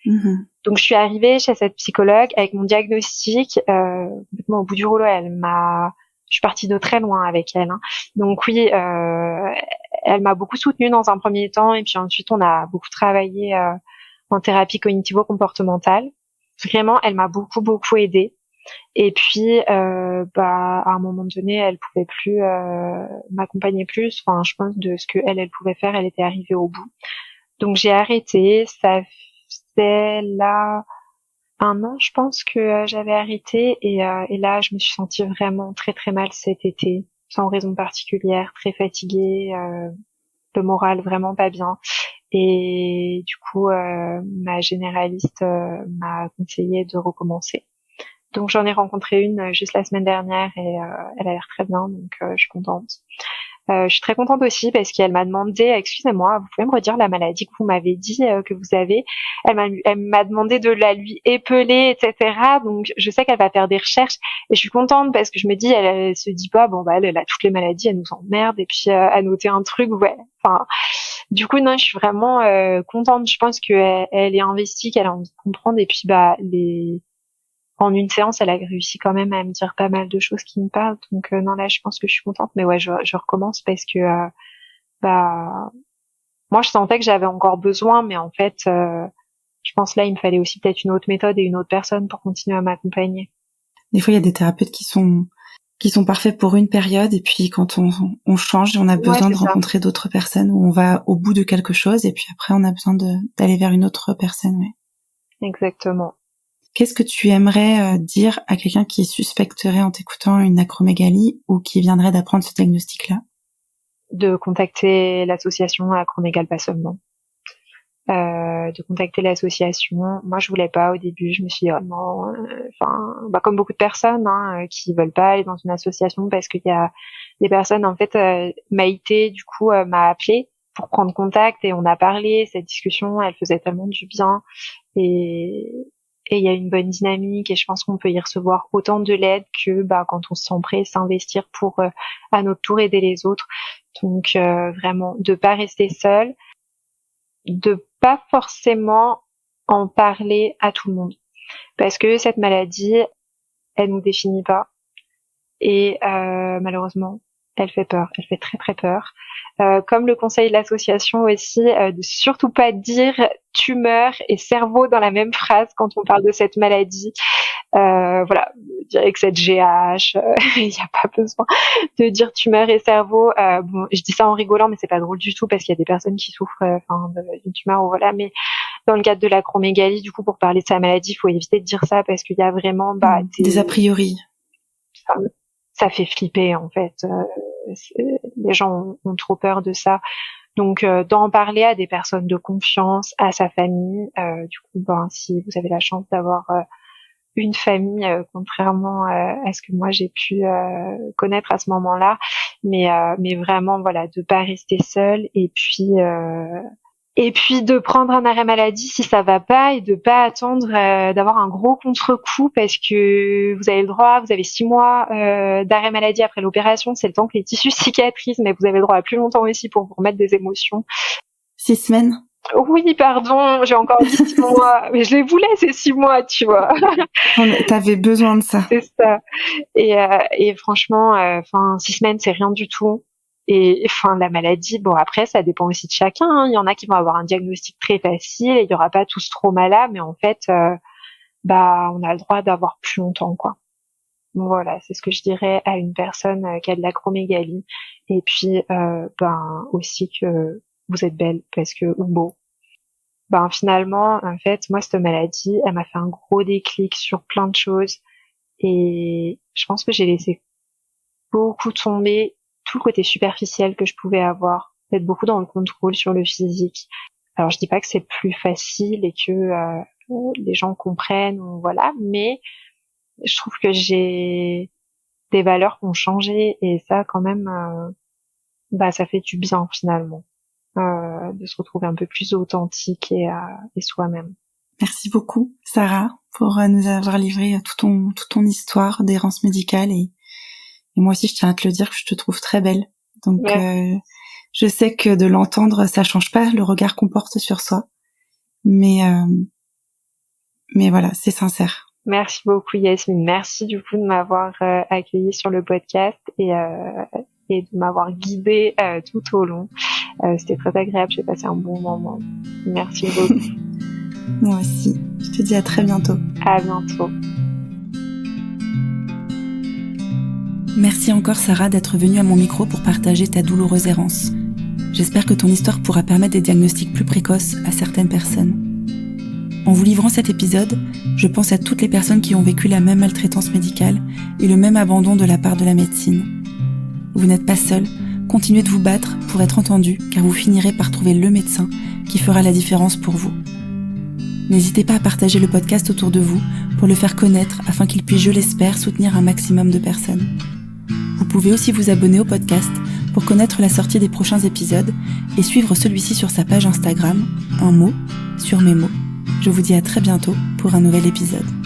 Mhm. Donc, je suis arrivée chez cette psychologue avec mon diagnostic complètement au bout du rouleau. Je suis partie de très loin avec elle, hein. Donc oui, elle m'a beaucoup soutenue dans un premier temps, et puis ensuite on a beaucoup travaillé en thérapie cognitivo-comportementale. Vraiment, elle m'a beaucoup aidée. Et puis, bah, à un moment donné, elle pouvait plus m'accompagner plus. Enfin, je pense de ce que elle pouvait faire, elle était arrivée au bout. Donc j'ai arrêté. Ça fait là 1 an, je pense que j'avais arrêté, et là, je me suis sentie vraiment très mal cet été, sans raison particulière, très fatiguée, le moral vraiment pas bien. Et du coup, ma généraliste m'a conseillé de recommencer. Donc j'en ai rencontré une juste la semaine dernière et elle a l'air très bien, donc je suis contente. Je suis très contente aussi parce qu'elle m'a demandé, excusez-moi, vous pouvez me redire la maladie que vous m'avez dit que vous avez. Elle m'a demandé de la lui épeler, etc. Donc je sais qu'elle va faire des recherches et je suis contente parce que je me dis, elle se dit pas, bon bah elle a toutes les maladies, elle nous emmerde et puis à noter un truc, ouais. Enfin, du coup non, je suis vraiment contente. Je pense qu'elle est investie, qu'elle a envie de comprendre et puis bah en une séance, elle a réussi quand même à me dire pas mal de choses qui me parlent. Donc non, là, je pense que je suis contente. Mais ouais, je recommence parce que bah moi, je sentais que j'avais encore besoin, mais en fait, je pense là, il me fallait aussi peut-être une autre méthode et une autre personne pour continuer à m'accompagner. Des fois, il y a des thérapeutes qui sont parfaits pour une période, et puis quand on change, on a besoin de rencontrer d'autres personnes, où on va au bout de quelque chose, et puis après, on a besoin d'aller vers une autre personne. Ouais. Exactement. Qu'est-ce que tu aimerais dire à quelqu'un qui suspecterait en t'écoutant une acromégalie ou qui viendrait d'apprendre ce diagnostic-là? De contacter l'association Acromégalie pas seulement. De contacter l'association. Moi, je voulais pas au début. Je me suis dit, oh non, comme beaucoup de personnes qui veulent pas aller dans une association parce qu'il y a des personnes, en fait, Maïté, du coup, m'a appelé pour prendre contact et on a parlé. Cette discussion, elle faisait tellement du bien et il y a une bonne dynamique et je pense qu'on peut y recevoir autant de l'aide que quand on se sent prêt à s'investir pour à notre tour aider les autres. Donc vraiment de pas rester seul, de pas forcément en parler à tout le monde parce que cette maladie, elle nous définit pas et malheureusement elle fait peur, elle fait très très peur. Comme le conseil de l'association aussi, de surtout pas dire tumeur et cerveau dans la même phrase quand on parle de cette maladie. Voilà, je dirais que cette GH, il n'y a pas besoin de dire tumeur et cerveau. Bon, je dis ça en rigolant, mais c'est pas drôle du tout parce qu'il y a des personnes qui souffrent d'une tumeur ou voilà. Mais dans le cadre de l'acromégalie, du coup, pour parler de sa maladie, il faut éviter de dire ça parce qu'il y a vraiment des a priori. Ça fait flipper en fait. Les gens ont trop peur de ça. Donc d'en parler à des personnes de confiance, à sa famille. Du coup, si vous avez la chance d'avoir une famille, contrairement à ce que moi j'ai pu connaître à ce moment-là, mais vraiment voilà, de pas rester seule et puis de prendre un arrêt maladie si ça va pas et de pas attendre d'avoir un gros contre-coup parce que vous avez le droit, vous avez 6 mois d'arrêt maladie après l'opération, c'est le temps que les tissus cicatrisent, mais vous avez le droit à plus longtemps aussi pour vous remettre des émotions. 6 semaines? Oui, pardon, j'ai encore dit 6 mois, mais je les voulais ces 6 mois, tu vois. T'avais besoin de ça. C'est ça. Et franchement, 6 semaines, c'est rien du tout. Et la maladie, bon après ça dépend aussi de chacun. Hein. Il y en a qui vont avoir un diagnostic très facile et il y aura pas tout ce trauma-là, mais en fait, on a le droit d'avoir plus longtemps, quoi. Donc voilà, c'est ce que je dirais à une personne qui a de l'acromégalie. Et puis aussi que vous êtes belle parce que ou beau. Finalement, en fait, moi cette maladie, elle m'a fait un gros déclic sur plein de choses et je pense que j'ai laissé beaucoup tomber tout le côté superficiel que je pouvais avoir, d'être beaucoup dans le contrôle sur le physique. Alors je dis pas que c'est plus facile et que les gens comprennent ou voilà, mais je trouve que j'ai des valeurs qui ont changé et ça quand même ça fait du bien finalement de se retrouver un peu plus authentique et soi-même. Merci beaucoup Sarah pour nous avoir livré toute ton histoire d'errance médicale et moi aussi je tiens à te le dire que je te trouve très belle. Donc je sais que de l'entendre ça change pas le regard qu'on porte sur soi. Mais voilà, c'est sincère. Merci beaucoup Yasmine. Merci du coup de m'avoir accueillie sur le podcast et de m'avoir guidée tout au long. C'était très agréable, j'ai passé un bon moment. Merci beaucoup. Moi aussi. Je te dis à très bientôt. À bientôt. Merci encore Sarah d'être venue à mon micro pour partager ta douloureuse errance. J'espère que ton histoire pourra permettre des diagnostics plus précoces à certaines personnes. En vous livrant cet épisode, je pense à toutes les personnes qui ont vécu la même maltraitance médicale et le même abandon de la part de la médecine. Vous n'êtes pas seul, continuez de vous battre pour être entendu car vous finirez par trouver le médecin qui fera la différence pour vous. N'hésitez pas à partager le podcast autour de vous pour le faire connaître afin qu'il puisse, je l'espère, soutenir un maximum de personnes. Vous pouvez aussi vous abonner au podcast pour connaître la sortie des prochains épisodes et suivre celui-ci sur sa page Instagram, un mot sur mes mots. Je vous dis à très bientôt pour un nouvel épisode.